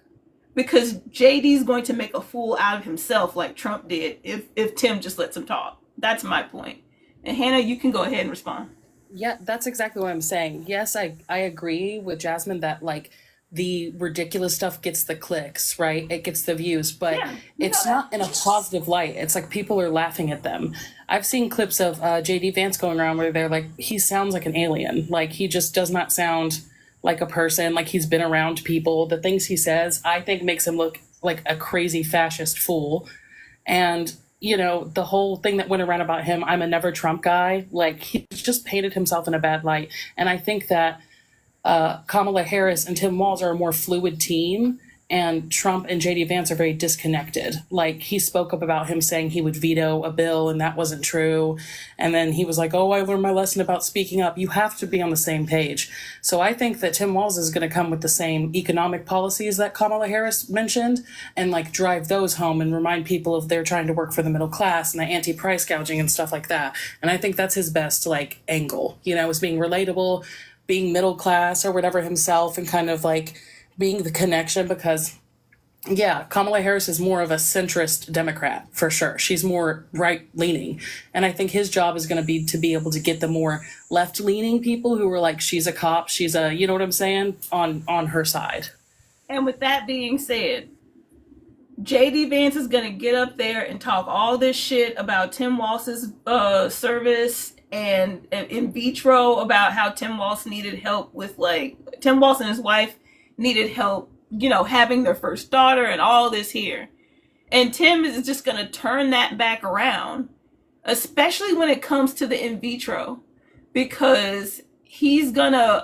Because JD's going to make a fool out of himself like Trump did if Tim just lets him talk. That's my point. And Hannah, you can go ahead and respond. Yeah, that's exactly what I'm saying. Yes, I agree with Jasmine that like the ridiculous stuff gets the clicks, right? It gets the views, but Yeah, it's not in a positive light. It's like people are laughing at them. I've seen clips of JD Vance going around where they're like, he sounds like an alien. Like he just does not sound like a person, like he's been around people. The things he says, I think makes him look like a crazy fascist fool. And you know, the whole thing that went around about him, I'm a never Trump guy, like he just painted himself in a bad light. And I think that Kamala Harris and Tim Walz are a more fluid team, and Trump and JD Vance are very disconnected. Like he spoke up about him saying he would veto a bill, and that wasn't true. And then he was like, "Oh, I learned my lesson about speaking up." You have to be on the same page. So I think that Tim Walz is going to come with the same economic policies that Kamala Harris mentioned, and like drive those home and remind people of they're trying to work for the middle class and the anti-price gouging and stuff like that. And I think that's his best like angle. You know, is being relatable, being middle class or whatever himself, and kind of like being the connection. Because yeah, Kamala Harris is more of a centrist Democrat for sure. She's more right leaning. And I think his job is going to be able to get the more left leaning people who are like, she's a cop, she's a, you know what I'm saying, on her side. And with that being said, JD Vance is going to get up there and talk all this shit about Tim Walz's service and in vitro, about how Tim Walz needed help with like Tim Walz and his wife needed help, you know, having their first daughter and all this here. And Tim is just going to turn that back around, especially when it comes to the in vitro, because he's gonna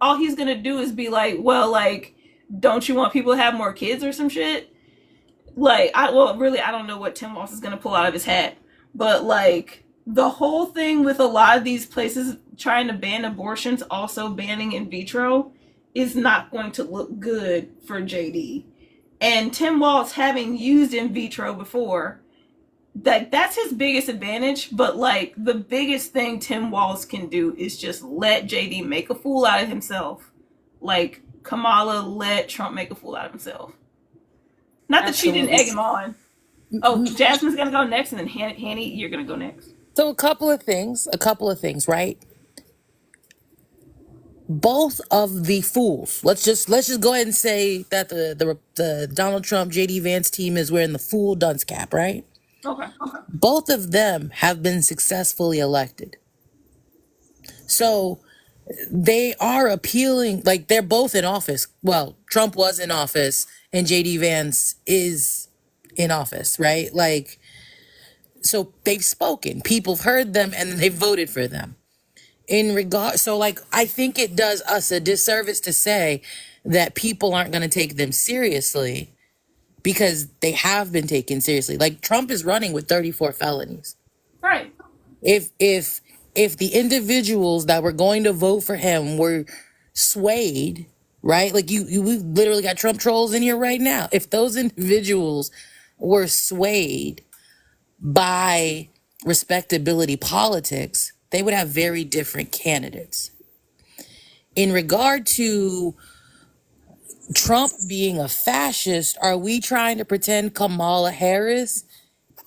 all he's gonna do is be like, well, like, don't you want people to have more kids or some shit? Like, I don't know what Tim Walz is gonna pull out of his hat, but like the whole thing with a lot of these places trying to ban abortions, also banning in vitro, is not going to look good for JD. And Tim Walz, having used in vitro before, that's his biggest advantage. But like the biggest thing Tim Walz can do is just let JD make a fool out of himself, like Kamala let Trump make a fool out of himself. Not that she didn't egg him on. Oh, Jasmine's gonna go next, and then Hanny, you're gonna go next. So a couple of things, right? Both of the fools. Let's just go ahead and say that the Donald Trump JD Vance team is wearing the fool dunce cap, right? Okay. Both of them have been successfully elected. So they are appealing, like they're both in office. Well, Trump was in office and JD Vance is in office, right? Like, so they've spoken. People have heard them and they voted for them. So like, I think it does us a disservice to say that people aren't going to take them seriously, because they have been taken seriously. Like Trump is running with 34 felonies. Right. If the individuals that were going to vote for him were swayed, right? Like we literally got Trump trolls in here right now. If those individuals were swayed by respectability politics, they would have very different candidates. In regard to Trump being a fascist, are we trying to pretend Kamala Harris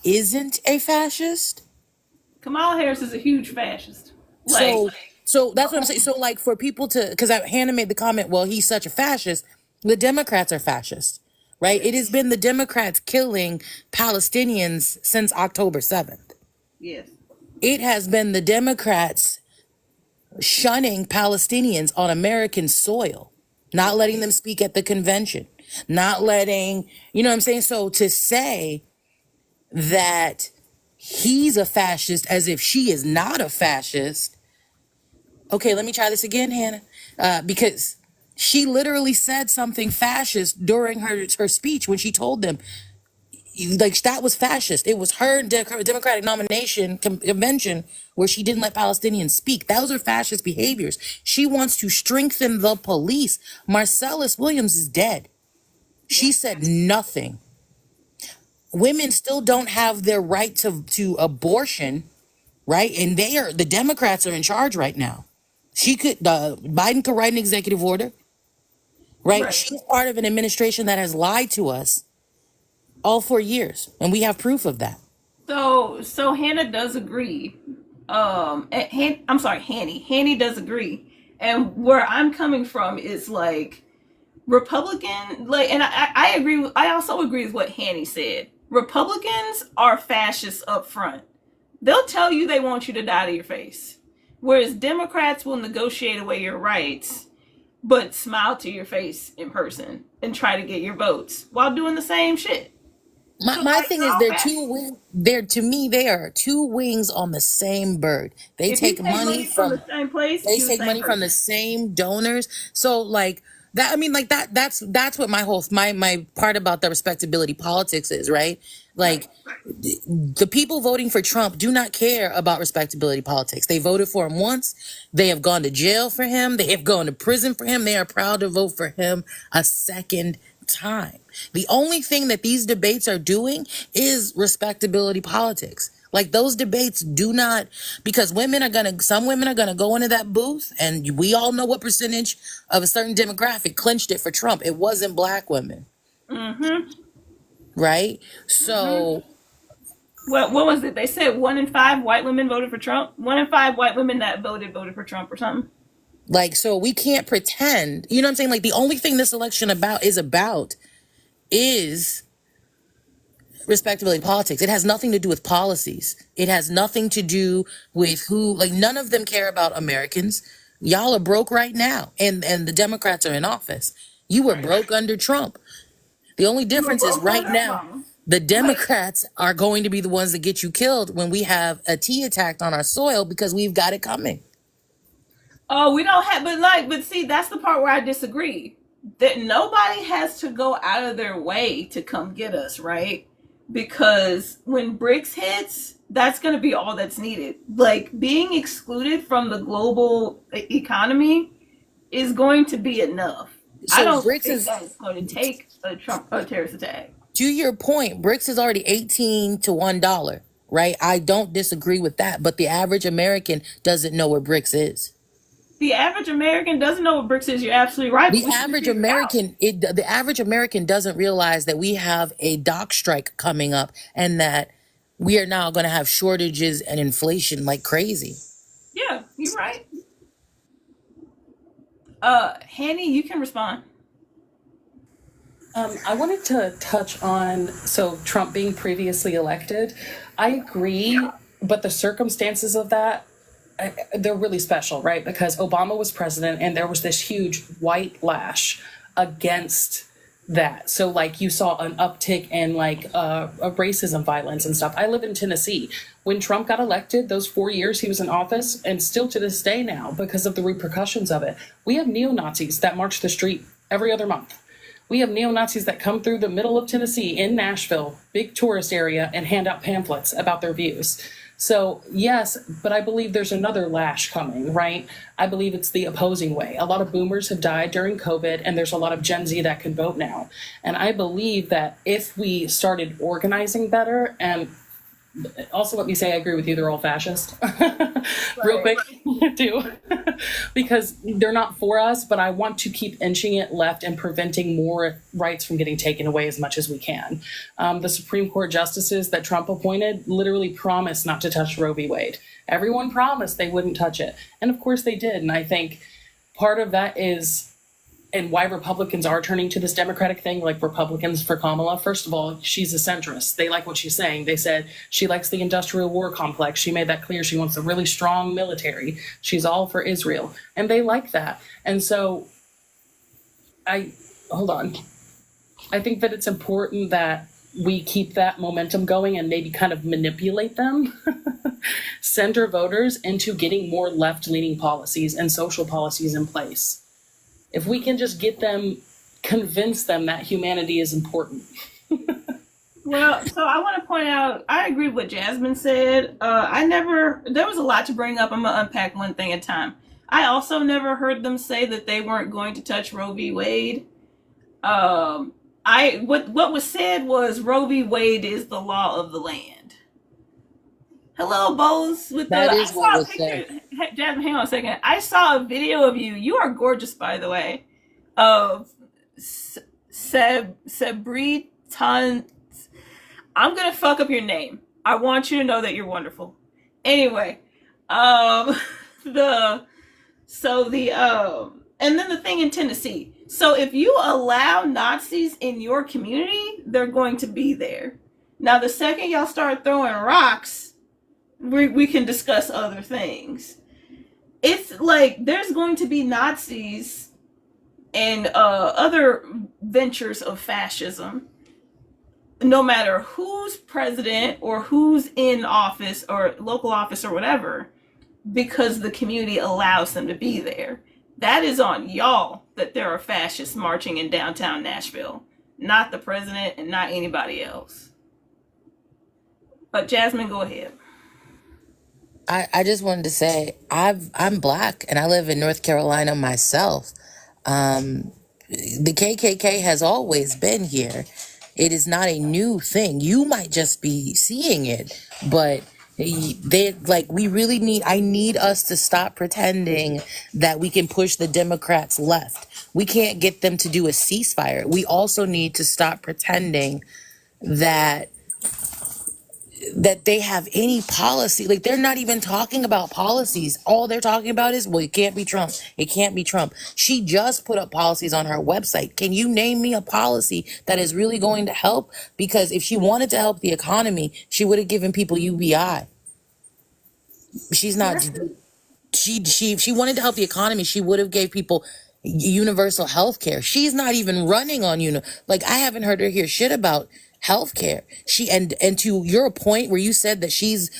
isn't a fascist? Kamala Harris is a huge fascist. So that's what I'm saying. So like for people to, because Hannah made the comment, well, he's such a fascist. The Democrats are fascists, right? It has been the Democrats killing Palestinians since October 7th. Yes. It has been the Democrats shunning Palestinians on American soil, not letting them speak at the convention, not letting, you know what I'm saying? So to say that he's a fascist as if she is not a fascist. Okay, let me try this again, Hannah, because she literally said something fascist during her speech when she told them, like, that was fascist. It was her Democratic nomination convention where she didn't let Palestinians speak. Those are fascist behaviors. She wants to strengthen the police. Marcellus Williams is dead. She said nothing. Women still don't have their right to abortion, right? And the Democrats are in charge right now. Biden could write an executive order, right? Right. She's part of an administration that has lied to us all 4 years, and we have proof of that. So Hannah does agree. I'm sorry, Hanny does agree. And where I'm coming from is like Republican, like, and I agree. I also agree with what Hanny said. Republicans are fascists up front. They'll tell you they want you to die to your face, whereas Democrats will negotiate away your rights, but smile to your face in person and try to get your votes while doing the same shit. My, So my like thing they're is, all fascists. to me, they are two wings on the same bird. They If you take take money money from from the same place, they you're the take same money from the person. same donors. So like that, I mean, like that's what my part about the respectability politics is, right? Right. Like the people voting for Trump do not care about respectability politics. They voted for him once. They have gone to jail for him. They have gone to prison for him. They are proud to vote for him a second time. The only thing that these debates are doing is respectability politics. Like those debates do not, because some women are gonna go into that booth, and we all know what percentage of a certain demographic clinched it for Trump. It wasn't black women, Mm-hmm. right? Mm-hmm. So What was it? They said 1 in 5 white women voted for Trump. 1 in 5 white women that voted for Trump or something. so we can't pretend, you know what I'm saying? Like the only thing this election is respectability politics. It has nothing to do with policies. It has nothing to do with like none of them care about Americans. Y'all are broke right now, and the Democrats are in office. You were Right. broke under Trump. The only You were difference is broke right under now, Obama. the Right. Democrats are going to be the ones that get you killed when we have a tea attacked on our soil because we've got it coming. Oh, we don't have, but see, that's the part where I disagree. That nobody has to go out of their way to come get us, right? Because when BRICS hits, that's going to be all that's needed. Like being excluded from the global economy is going to be enough. I So don't BRICS think is, that it's going to take a terrorist attack. to your point, BRICS is already 18 to $1, right? I don't disagree with that, but the average American doesn't know what BRICS is. The average American doesn't know what BRICS is. You're absolutely right, but The we should average figure it out. American doesn't realize that we have a dock strike coming up and that we are now going to have shortages and inflation like crazy. Yeah, you're right. Hanny, you can respond. I wanted to touch on Trump being previously elected. I agree, but the circumstances of that, they're really special, right? Because Obama was president and there was this huge white lash against that. So like you saw an uptick in like racism violence and stuff. I live in Tennessee. When Trump got elected, those 4 years he was in office, and still to this day now, because of the repercussions of it, we have neo-Nazis that march the street every other month. We have neo-Nazis that come through the middle of Tennessee in Nashville, big tourist area, and hand out pamphlets about their views. So yes, but I believe there's another lash coming, right? I believe it's the opposing way. A lot of boomers have died during COVID, and there's a lot of Gen Z that can vote now. And I believe that if we started organizing better, and also let me say I agree with you, they're all fascist. Real quick, too. Because they're not for us, but I want to keep inching it left and preventing more rights from getting taken away as much as we can. The Supreme Court justices that Trump appointed literally promised not to touch Roe v. Wade. Everyone promised they wouldn't touch it. And of course they did. And I think part of that is, and why Republicans are turning to this Democratic thing, like Republicans for Kamala. First of all, she's a centrist. They like what she's saying. They said she likes the industrial war complex. She made that clear. She wants a really strong military. She's all for Israel. And they like that. And so hold on. I think that it's important that we keep that momentum going and maybe kind of manipulate them, center voters into getting more left-leaning policies and social policies in place. If we can just convince them that humanity is important. Well, so I want to point out, I agree with what Jasmine said. There was a lot to bring up. I'm going to unpack one thing at a time. I also never heard them say that they weren't going to touch Roe v. Wade. What was said was Roe v. Wade is the law of the land. Hello, Bose. With the That I is what saw a was said. picture. Hey, Jasmine, hang on a second. I saw a video of you. You are gorgeous, by the way. Of Sebritan. I'm gonna fuck up your name. I want you to know that you're wonderful. Anyway, um, the and then the thing in Tennessee. So if you allow Nazis in your community, they're going to be there. Now, the second y'all start throwing rocks, we can discuss other things. It's like there's going to be Nazis and other ventures of fascism, no matter who's president or who's in office or local office or whatever, because the community allows them to be there. That is on y'all that there are fascists marching in downtown Nashville, not the president and not anybody else. But Jasmine, go ahead. I just wanted to say I'm black and I live in North Carolina myself. The KKK has always been here. It is not a new thing. You might just be seeing it, but they like we really need I need us to stop pretending that we can push the Democrats left. We can't get them to do a ceasefire. We also need to stop pretending that they have any policy. Like they're not even talking about policies. All they're talking about is, well, it can't be Trump. It can't be Trump. She just put up policies on her website. Can you name me a policy that is really going to help? Because if she wanted to help the economy, she would have given people UBI. She's not. She wanted to help the economy. She would have gave people universal health care. She's not even running on like I haven't heard her hear shit about healthcare. She and to your point where you said that she's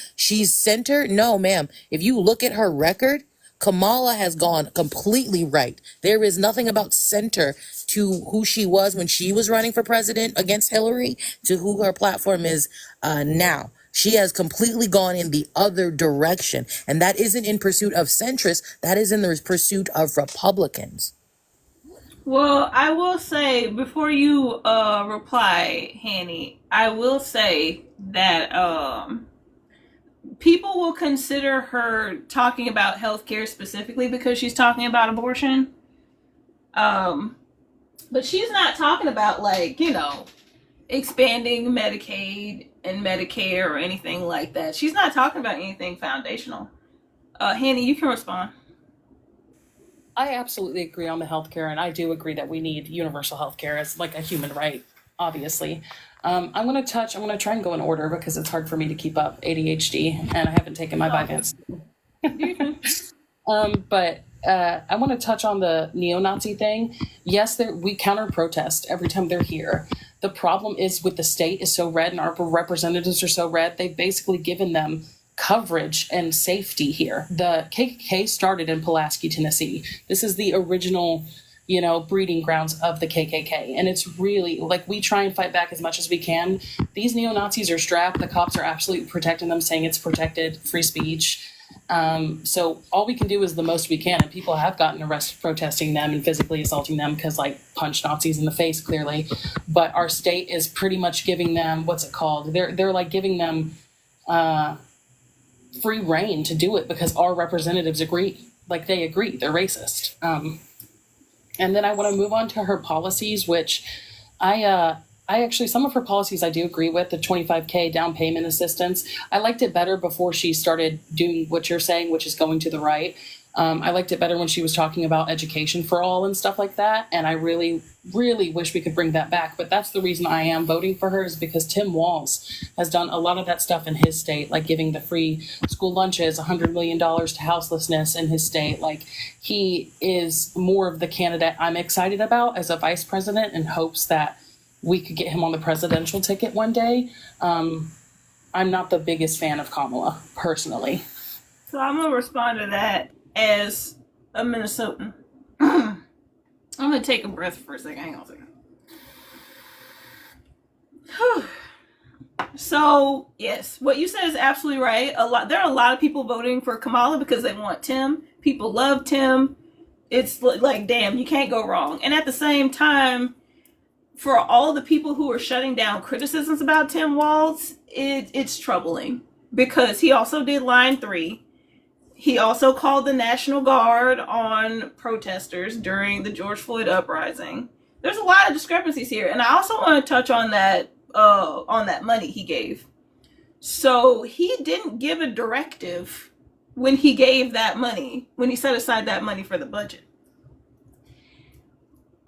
center, no ma'am. If you look at her record, Kamala has gone completely right. There is nothing about center to who she was when she was running for president against Hillary to who her platform is now. She has completely gone in the other direction, and that isn't in pursuit of centrists. That is in the pursuit of Republicans. Well, I will say before you reply, Hanny, I will say that people will consider her talking about healthcare specifically because she's talking about abortion. But she's not talking about expanding Medicaid and Medicare or anything like that. She's not talking about anything foundational. Hanny, you can respond. I absolutely agree on the healthcare, and I do agree that we need universal healthcare as like a human right, obviously. I'm going to try and go in order because it's hard for me to keep up ADHD, and I haven't taken my Vyvanse. But I want to touch on the neo-Nazi thing. Yes, we counter protest every time they're here. The problem is with the state is so red and our representatives are so red, they've basically given them coverage and safety here. The KKK started in Pulaski, Tennessee. This is the original, breeding grounds of the KKK. And it's really like we try and fight back as much as we can. These neo-Nazis are strapped. The cops are absolutely protecting them, saying it's protected free speech. So all we can do is the most we can. And people have gotten arrested protesting them and physically assaulting them because punch Nazis in the face, clearly. But our state is pretty much giving them, what's it called? They're like giving them, free reign to do it because our representatives agree. They agree. They're racist. And then I want to move on to her policies, which I actually, some of her policies I do agree with, the $25K down payment assistance. I liked it better before she started doing what you're saying, which is going to the right. I liked it better when she was talking about education for all and stuff like that. And I really, really wish we could bring that back. But that's the reason I am voting for her, is because Tim Walz has done a lot of that stuff in his state, like giving the free school lunches, $100 million to houselessness in his state. He is more of the candidate I'm excited about as a vice president, in hopes that we could get him on the presidential ticket one day. I'm not the biggest fan of Kamala, personally. So I'm going to respond to that as a Minnesotan. I'm going to take a breath for a second. Hang on a second. So, yes, what you said is absolutely right. There are a lot of people voting for Kamala because they want Tim. People love Tim. It's like, damn, you can't go wrong. And at the same time, for all the people who are shutting down criticisms about Tim Walz, it's troubling because he also did line 3. He also called the National Guard on protesters during the George Floyd uprising. There's a lot of discrepancies here, and I also want to touch on that money he gave. So he didn't give a directive when he gave that money, when he set aside that money for the budget.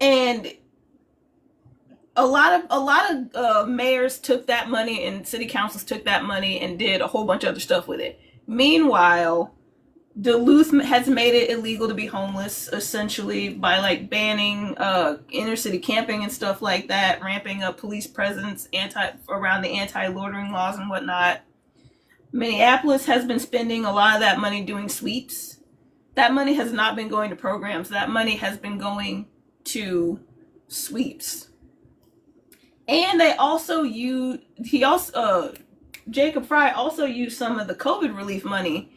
And a lot of mayors took that money and city councils took that money and did a whole bunch of other stuff with it. Meanwhile, Duluth has made it illegal to be homeless, essentially, by like banning inner city camping and stuff like that, ramping up police presence around the anti-loitering laws and whatnot. Minneapolis has been spending a lot of that money doing sweeps. That money has not been going to programs. That money has been going to sweeps. And they also Jacob Fry also used some of the COVID relief money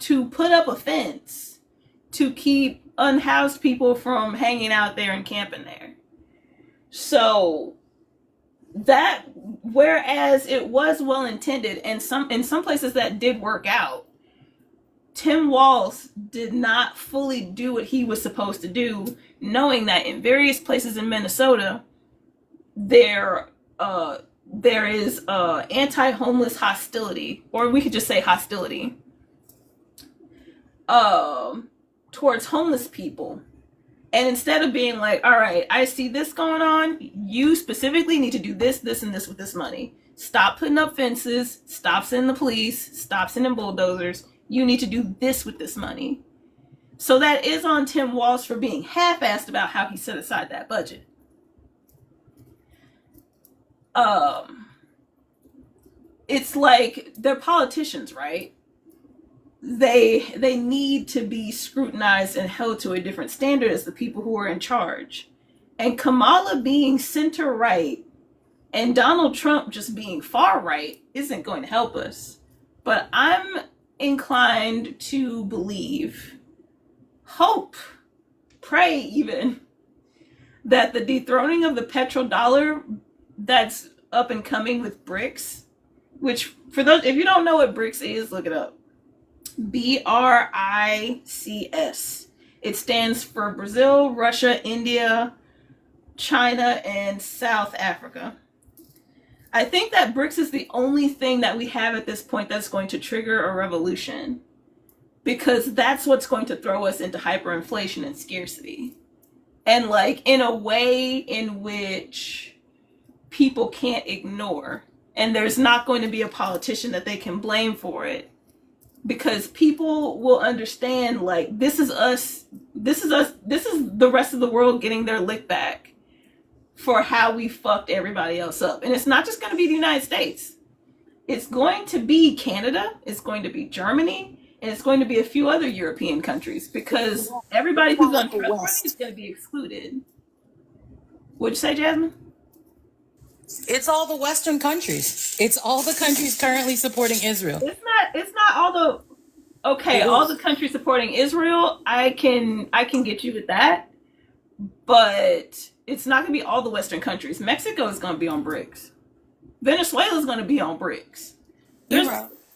to put up a fence to keep unhoused people from hanging out there and camping there. So that, whereas it was well intended and in some places that did work out, Tim Walz did not fully do what he was supposed to do, knowing that in various places in Minnesota there is anti-homeless hostility, or we could just say hostility, towards homeless people. And instead of being like, all right, I see this going on, you specifically need to do this, this, and this with this money. Stop putting up fences, stop sending the police, stop sending bulldozers. You need to do this with this money. So that is on Tim Walz for being half-assed about how he set aside that budget. It's like, they're politicians, right? They need to be scrutinized and held to a different standard as the people who are in charge. And Kamala being center right and Donald Trump just being far right isn't going to help us. But I'm inclined to believe, hope, pray even, that the dethroning of the petrodollar that's up and coming with BRICS, which, for those, if you don't know what BRICS is, look it up. BRICS. It stands for Brazil, Russia, India, China, and South Africa. I think that BRICS is the only thing that we have at this point that's going to trigger a revolution, because that's what's going to throw us into hyperinflation and scarcity. And like in a way in which people can't ignore. And there's not going to be a politician that they can blame for it, because people will understand, like, this is us, this is the rest of the world getting their lick back for how we fucked everybody else up. And it's not just going to be the United States. It's going to be Canada, it's going to be Germany, and it's going to be a few other European countries, because everybody who's untrustworthy is going to be excluded. What'd you say, Jasmine? It's all the Western countries. It's all the countries currently supporting Israel. It's not all the, okay, all the countries supporting Israel, I can get you with that. But it's not going to be all the Western countries. Mexico is going to be on BRICS. Venezuela is going to be on BRICS.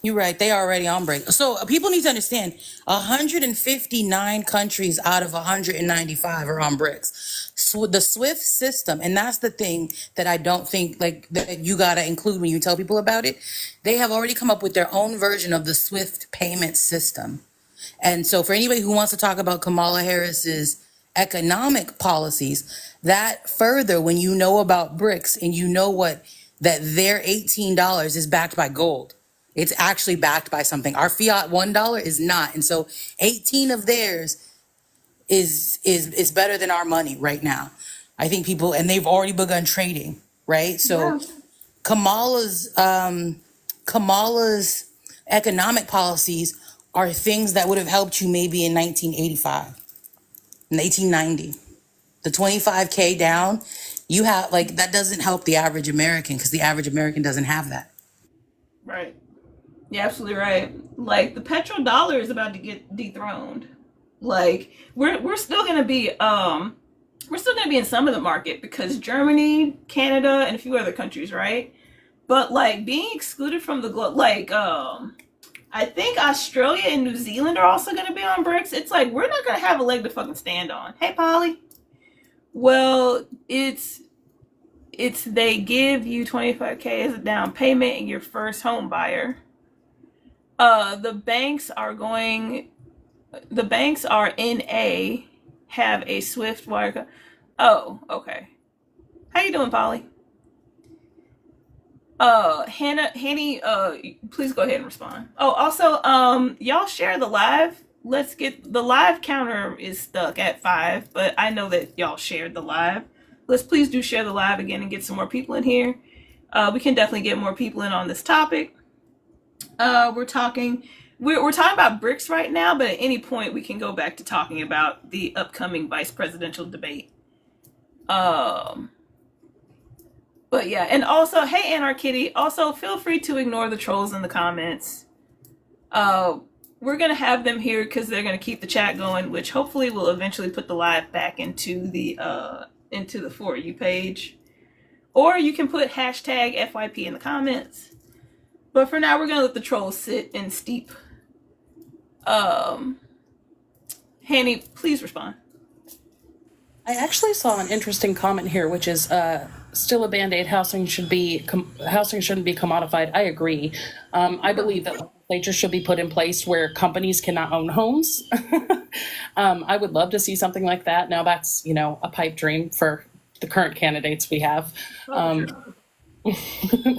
You're right. They are already on break. So people need to understand 159 countries out of 195 are on BRICS. So the SWIFT system, and that's the thing that I don't think like that you got to include when you tell people about it. They have already come up with their own version of the SWIFT payment system. And so for anybody who wants to talk about Kamala Harris's economic policies, that further, when you know about BRICS and you know that their $18 is backed by gold. It's actually backed by something. Our fiat $1 is not. And so 18 of theirs is better than our money right now. I think people, and they've already begun trading, right? So Kamala's economic policies are things that would have helped you maybe in 1985, in 1890. The 25K down, you have, like, that doesn't help the average American, because the average American doesn't have that. Right. You're absolutely right. Like, the petrodollar is about to get dethroned. Like, we're still gonna be in some of the market, because Germany, Canada, and a few other countries, right? But like being excluded from the globe, like I think Australia and New Zealand are also going to be on BRICS. It's like we're not going to have a leg to fucking stand on. Hey, Polly. Well, it's they give you 25K as a down payment and your first home buyer. The banks are have a Swift wire. Oh, okay. How you doing, Polly? Hanny, please go ahead and respond. Oh, also, y'all share the live. Let's get the live counter is stuck at 5, but I know that y'all shared the live. Let's please do share the live again and get some more people in here. We can definitely get more people in on this topic. We're talking about BRICS right now, but at any point we can go back to talking about the upcoming vice presidential debate. But yeah, and also, hey, Anarchitty, also feel free to ignore the trolls in the comments. We're going to have them here because they're going to keep the chat going, which hopefully will eventually put the live back into the For You page. Or you can put hashtag FYP in the comments. But for now, we're going to let the trolls sit and steep. Hanny, please respond. I actually saw an interesting comment here, which is still a band-aid. Housing shouldn't be commodified. I agree. I believe that legislature should be put in place where companies cannot own homes. I would love to see something like that. Now that's, a pipe dream for the current candidates we have.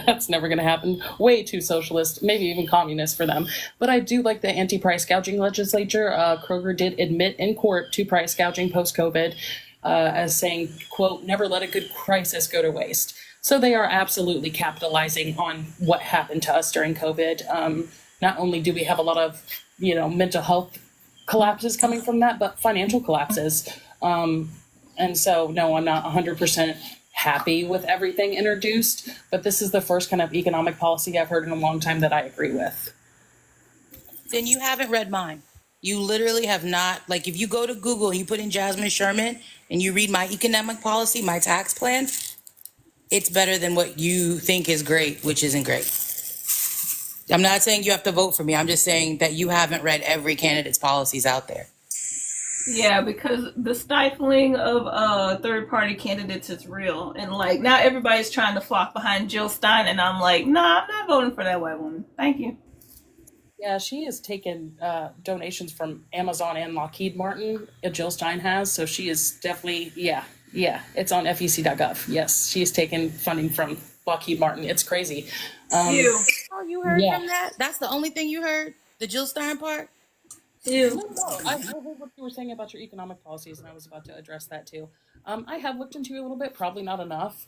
That's never going to happen. Way too socialist, maybe even communist for them. But I do like the anti-price gouging legislature. Kroger did admit in court to price gouging post-COVID as saying, quote, never let a good crisis go to waste. So they are absolutely capitalizing on what happened to us during COVID. Not only do we have a lot of, mental health collapses coming from that, but financial collapses. And so, no, I'm not 100% happy with everything introduced, but this is the first kind of economic policy I've heard in a long time that I agree with. Then you haven't read mine. You literally have not. Like, if you go to Google and you put in Jasmine Sherman and you read my economic policy, my tax plan, it's better than what you think is great, which isn't great. I'm not saying you have to vote for me. I'm just saying that you haven't read every candidate's policies out there. Yeah, because the stifling of third-party candidates is real. And, now everybody's trying to flock behind Jill Stein, and I'm like, nah, I'm not voting for that white woman. Thank you. Yeah, she has taken donations from Amazon and Lockheed Martin. Jill Stein has, so she is definitely, yeah, it's on FEC.gov. Yes, she has taken funding from Lockheed Martin. It's crazy. Ew. Oh, you heard from that? That's the only thing you heard? The Jill Stein part? Ew. No, I heard what you were saying about your economic policies, and I was about to address that too. I have looked into you a little bit, probably not enough.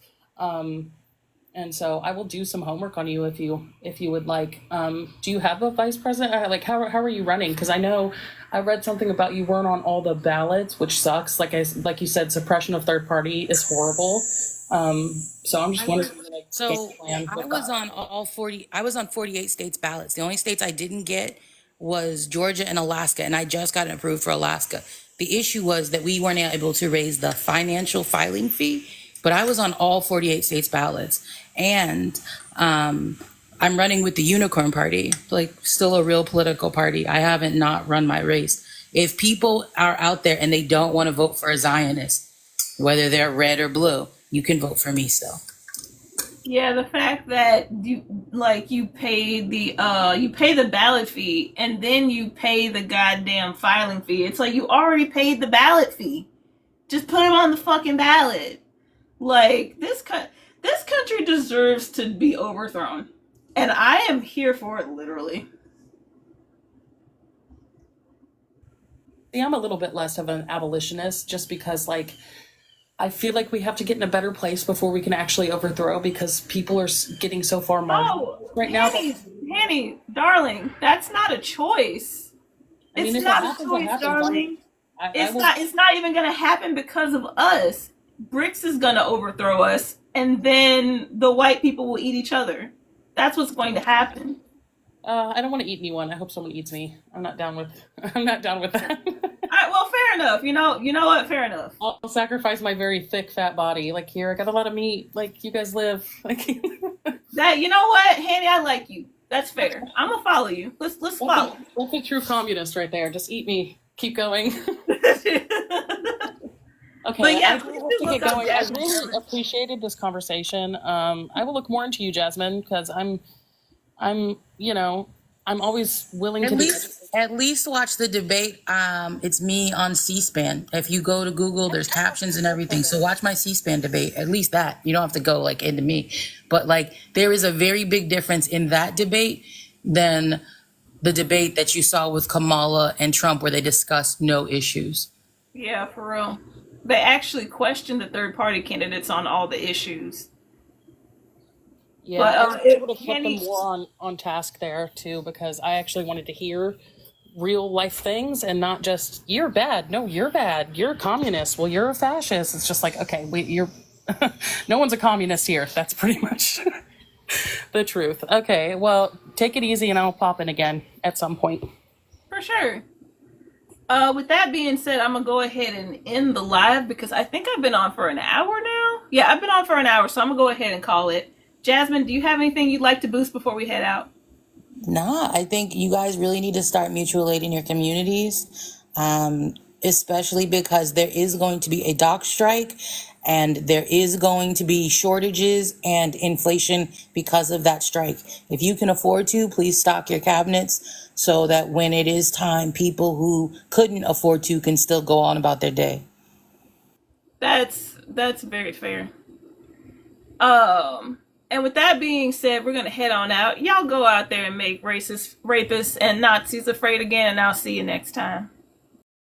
And so I will do some homework on you if you would like. Do you have a vice president? How are you running? Because I know I read something about you weren't on all the ballots, which sucks. Like you said, suppression of third party is horrible. So I'm just wondering. So I was on all 40. I was on 48 states ballots. The only states I didn't get was Georgia and Alaska, and I just got approved for Alaska. The issue was that we weren't able to raise the financial filing fee, but I was on all 48 states ballots. And I'm running with the Unicorn Party, still a real political party. I haven't not run my race. If people are out there and they don't want to vote for a Zionist, whether they're red or blue, you can vote for me still. Yeah, the fact that you pay the ballot fee and then you pay the goddamn filing fee. It's like you already paid the ballot fee. Just put them on the fucking ballot. This country deserves to be overthrown. And I am here for it, literally. See, I'm a little bit less of an abolitionist just because, I feel like we have to get in a better place before we can actually overthrow because people are getting so far marginalized right now. Hanny, darling, that's not a choice. It's not a choice, darling. It's not even going to happen because of us. BRICS is going to overthrow us, and then the white people will eat each other. That's what's going to happen. I don't want to eat anyone. I hope someone eats me. I'm not down with that. All right, well, fair enough. You know what? Fair enough. I'll sacrifice my very thick, fat body. Here, I got a lot of meat. You guys live. That, you know what, Hanny, I like you. That's fair. I'm gonna follow you. Let's follow. That's a true communist right there. Just eat me. Keep going. Okay, But yeah, I do please have do to look get up going. I Jasmine really Sherman. appreciated this conversation. I will look more into you, Jasmine, because I'm always willing to be. At least watch the debate. It's me on C-SPAN. If you go to Google, there's captions and everything. So watch my C-SPAN debate. At least that. You don't have to go like into me. But like there is a very big difference in that debate than the debate that you saw with Kamala and Trump where they discussed no issues. Yeah, for real. They actually questioned the third party candidates on all the issues. Yeah, But I was able to put them Hanny, more on task there too, because I actually wanted to hear real life things and not just you're bad. No, you're bad. You're a communist. Well, you're a fascist. It's just like, okay, you're no one's a communist here. That's pretty much the truth. Okay, well, take it easy and I'll pop in again at some point. for sure. With that being said, I'm gonna go ahead and end the live because I think I've been on for an hour now. Yeah, I've been on for an hour, so I'm gonna go ahead and call it. Jasmine, do you have anything you'd like to boost before we head out? Nah, I think you guys really need to start mutual aid in your communities, especially because there is going to be a dock strike and there is going to be shortages and inflation because of that strike. If you can afford to, please stock your cabinets so that when it is time, people who couldn't afford to can still go on about their day. That's very fair. And with that being said, we're gonna head on out. Y'all go out there and make racist, rapists, and Nazis afraid again, and I'll see you next time.